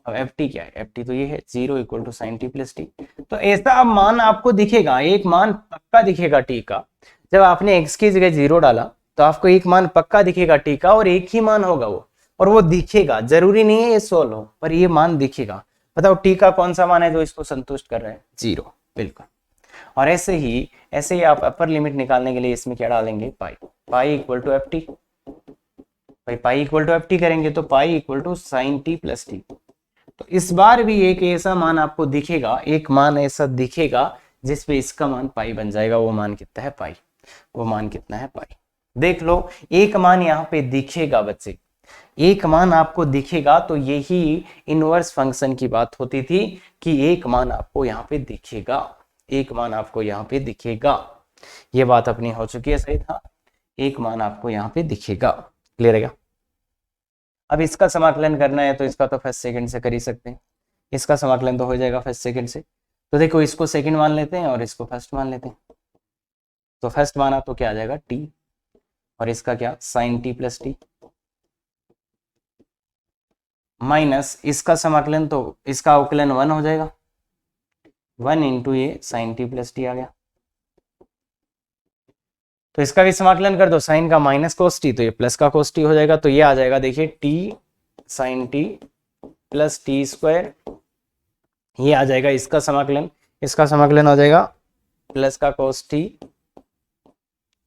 अब एफ टी क्या है, एफ टी तो ये है, zero equal to sine T plus T. तो ऐसा अब मान आपको दिखेगा, एक मान पक्का दिखेगा टी का, जब आपने एक्स की जगह जीरो डाला तो आपको एक मान पक्का दिखेगा टी का, और एक ही मान होगा वो, और वो दिखेगा, जरूरी नहीं है ये सोल्व हो, पर ये मान दिखेगा। बताओ टी का कौन सा मान है जो इसको संतुष्ट कर रहा है, जीरो, बिल्कुल। और ऐसे ही आप अपर लिमिट निकालने के लिए इसमें क्या डालेंगे, pi, pi equal to F T, भाई pi equal to F T करेंगे तो pi equal to sine T plus T. तो इस बार भी एक ऐसा मान आपको दिखेगा, एक मान ऐसा दिखेगा जिसपे इसका मान पाई बन जाएगा, वो मान कितना है, पाई, वो मान कितना है, पाई। देख लो एक मान यहाँ पे दिखेगा बच्चे, एक मान आपको दिखेगा, तो यही इनवर्स फंक्शन की बात होती थी कि एक मान आपको यहाँ पे दिखेगा, एक मान आपको यहाँ पे दिखेगा, ये बात अपनी हो चुकी है, सही था, एक मान आपको यहाँ पे दिखेगा, क्लियर है क्या। अब इसका समाकलन करना है तो इसका तो फर्स्ट सेकंड से कर ही सकते हैं, इसका समाकलन तो हो जाएगा फर्स्ट सेकंड से। तो देखो इसको सेकंड मान लेते हैं और इसको फर्स्ट मान लेते हैं, तो फर्स्ट माना तो क्या आ जाएगा, टी, और इसका क्या, sine T plus T, minus इसका समाकलन, तो इसका अवकलन वन हो जाएगा, वन इंटू ये साइन टी प्लस टी आ गया। तो इसका भी समाकलन कर दो, साइन का माइनस कोस टी, तो ये प्लस का कोस टी हो जाएगा, तो ये आ जाएगा देखिए T sine T plus T square, ये आ जाएगा इसका समाकलन, इसका समाकलन हो जाएगा प्लस का cos t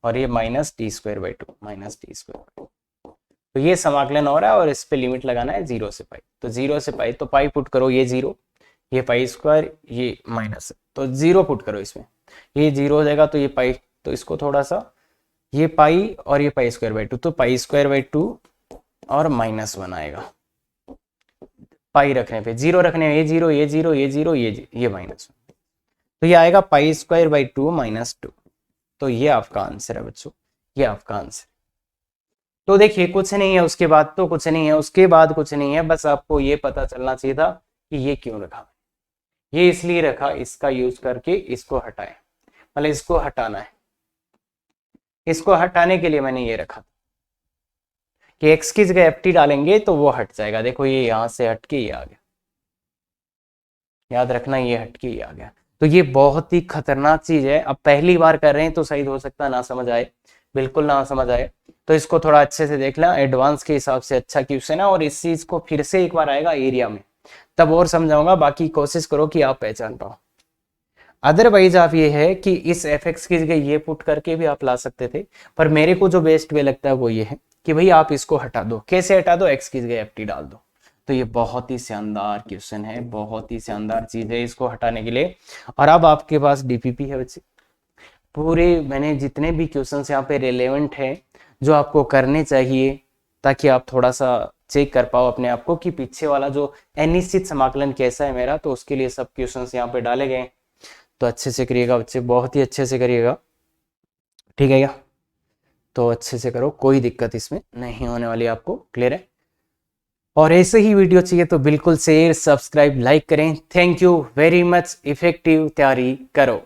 और ये minus T square by two, minus T square. तो ये समाकलन हो रहा है और इस पे लिमिट लगाना है 0 से पाई। तो 0 से पाई, तो पाई पुट करो, ये 0, ये पाई स्क्वायर, ये माइनस है, तो 0 पुट करो इसमें, ये 0 हो जाएगा, तो ये पाई, तो इसको थोड़ा सा, ये पाई और ये पाई स्क्वायर बाई टू, तो पाई स्क्वायर बाई टू और माइनस 1 आएगा। पाई रखने पे, 0 रखने में, ये 0, ये 0, ये 0, ये माइनस 1, तो ये आएगा pi square by two minus 2। तो ये आपका आंसर है बच्चों, ये आपका आंसर। तो देखिए कुछ नहीं है, उसके बाद तो कुछ नहीं है, उसके बाद कुछ नहीं है, बस आपको ये पता चलना चाहिए था कि ये क्यों रखा। ये इसलिए रखा, इसका यूज करके इसको हटाए, मतलब इसको हटाना है, इसको हटाने के लिए मैंने ये रखा कि x की जगह ft डालेंगे तो वो हट जाएगा। देखो ये यहां से हट के ये आ गया, याद रखना, ये हट के ये आ गया। तो ये बहुत ही खतरनाक चीज है। अब पहली बार कर रहे हैं तो शायद हो सकता है ना समझ आए, बिल्कुल ना समझ आए, तो इसको थोड़ा अच्छे से देख लें, एडवांस के हिसाब से अच्छा क्वेश्चन है। और इस चीज को फिर से एक बार आएगा एरिया में, तब और समझाऊंगा, बाकी कोशिश करो कि आप पहचान पाओ। अदरवाइज आप ये है कि इस fx की जगह ये पुट करके भी आप ला सकते थे, पर मेरे को जो बेस्ट वे लगता है वो ये है कि भाई आप इसको हटा दो। कैसे हटा दो? x की जगह ft डाल दो। तो ये बहुत ही शानदार क्वेश्चन है, बहुत ही शानदार चीज है इसको हटाने के लिए। और अब आपके पास डीपीपी है बच्चे, पूरे मैंने जितने भी क्वेश्चन यहाँ पे रिलेवेंट है जो आपको करने चाहिए, ताकि आप थोड़ा सा चेक कर पाओ अपने आप को कि पीछे वाला जो अनिश्चित समाकलन कैसा है मेरा, तो उसके लिए सब क्वेश्चन यहाँ पे डाले गए। तो अच्छे से करिएगा बच्चे, बहुत ही अच्छे से करिएगा, ठीक है क्या? तो अच्छे से करो, कोई दिक्कत इसमें नहीं होने वाली आपको, क्लियर है? और ऐसे ही वीडियो चाहिए तो बिल्कुल शेयर, सब्सक्राइब, लाइक करें। Thank you very much. Effective तैयारी करो।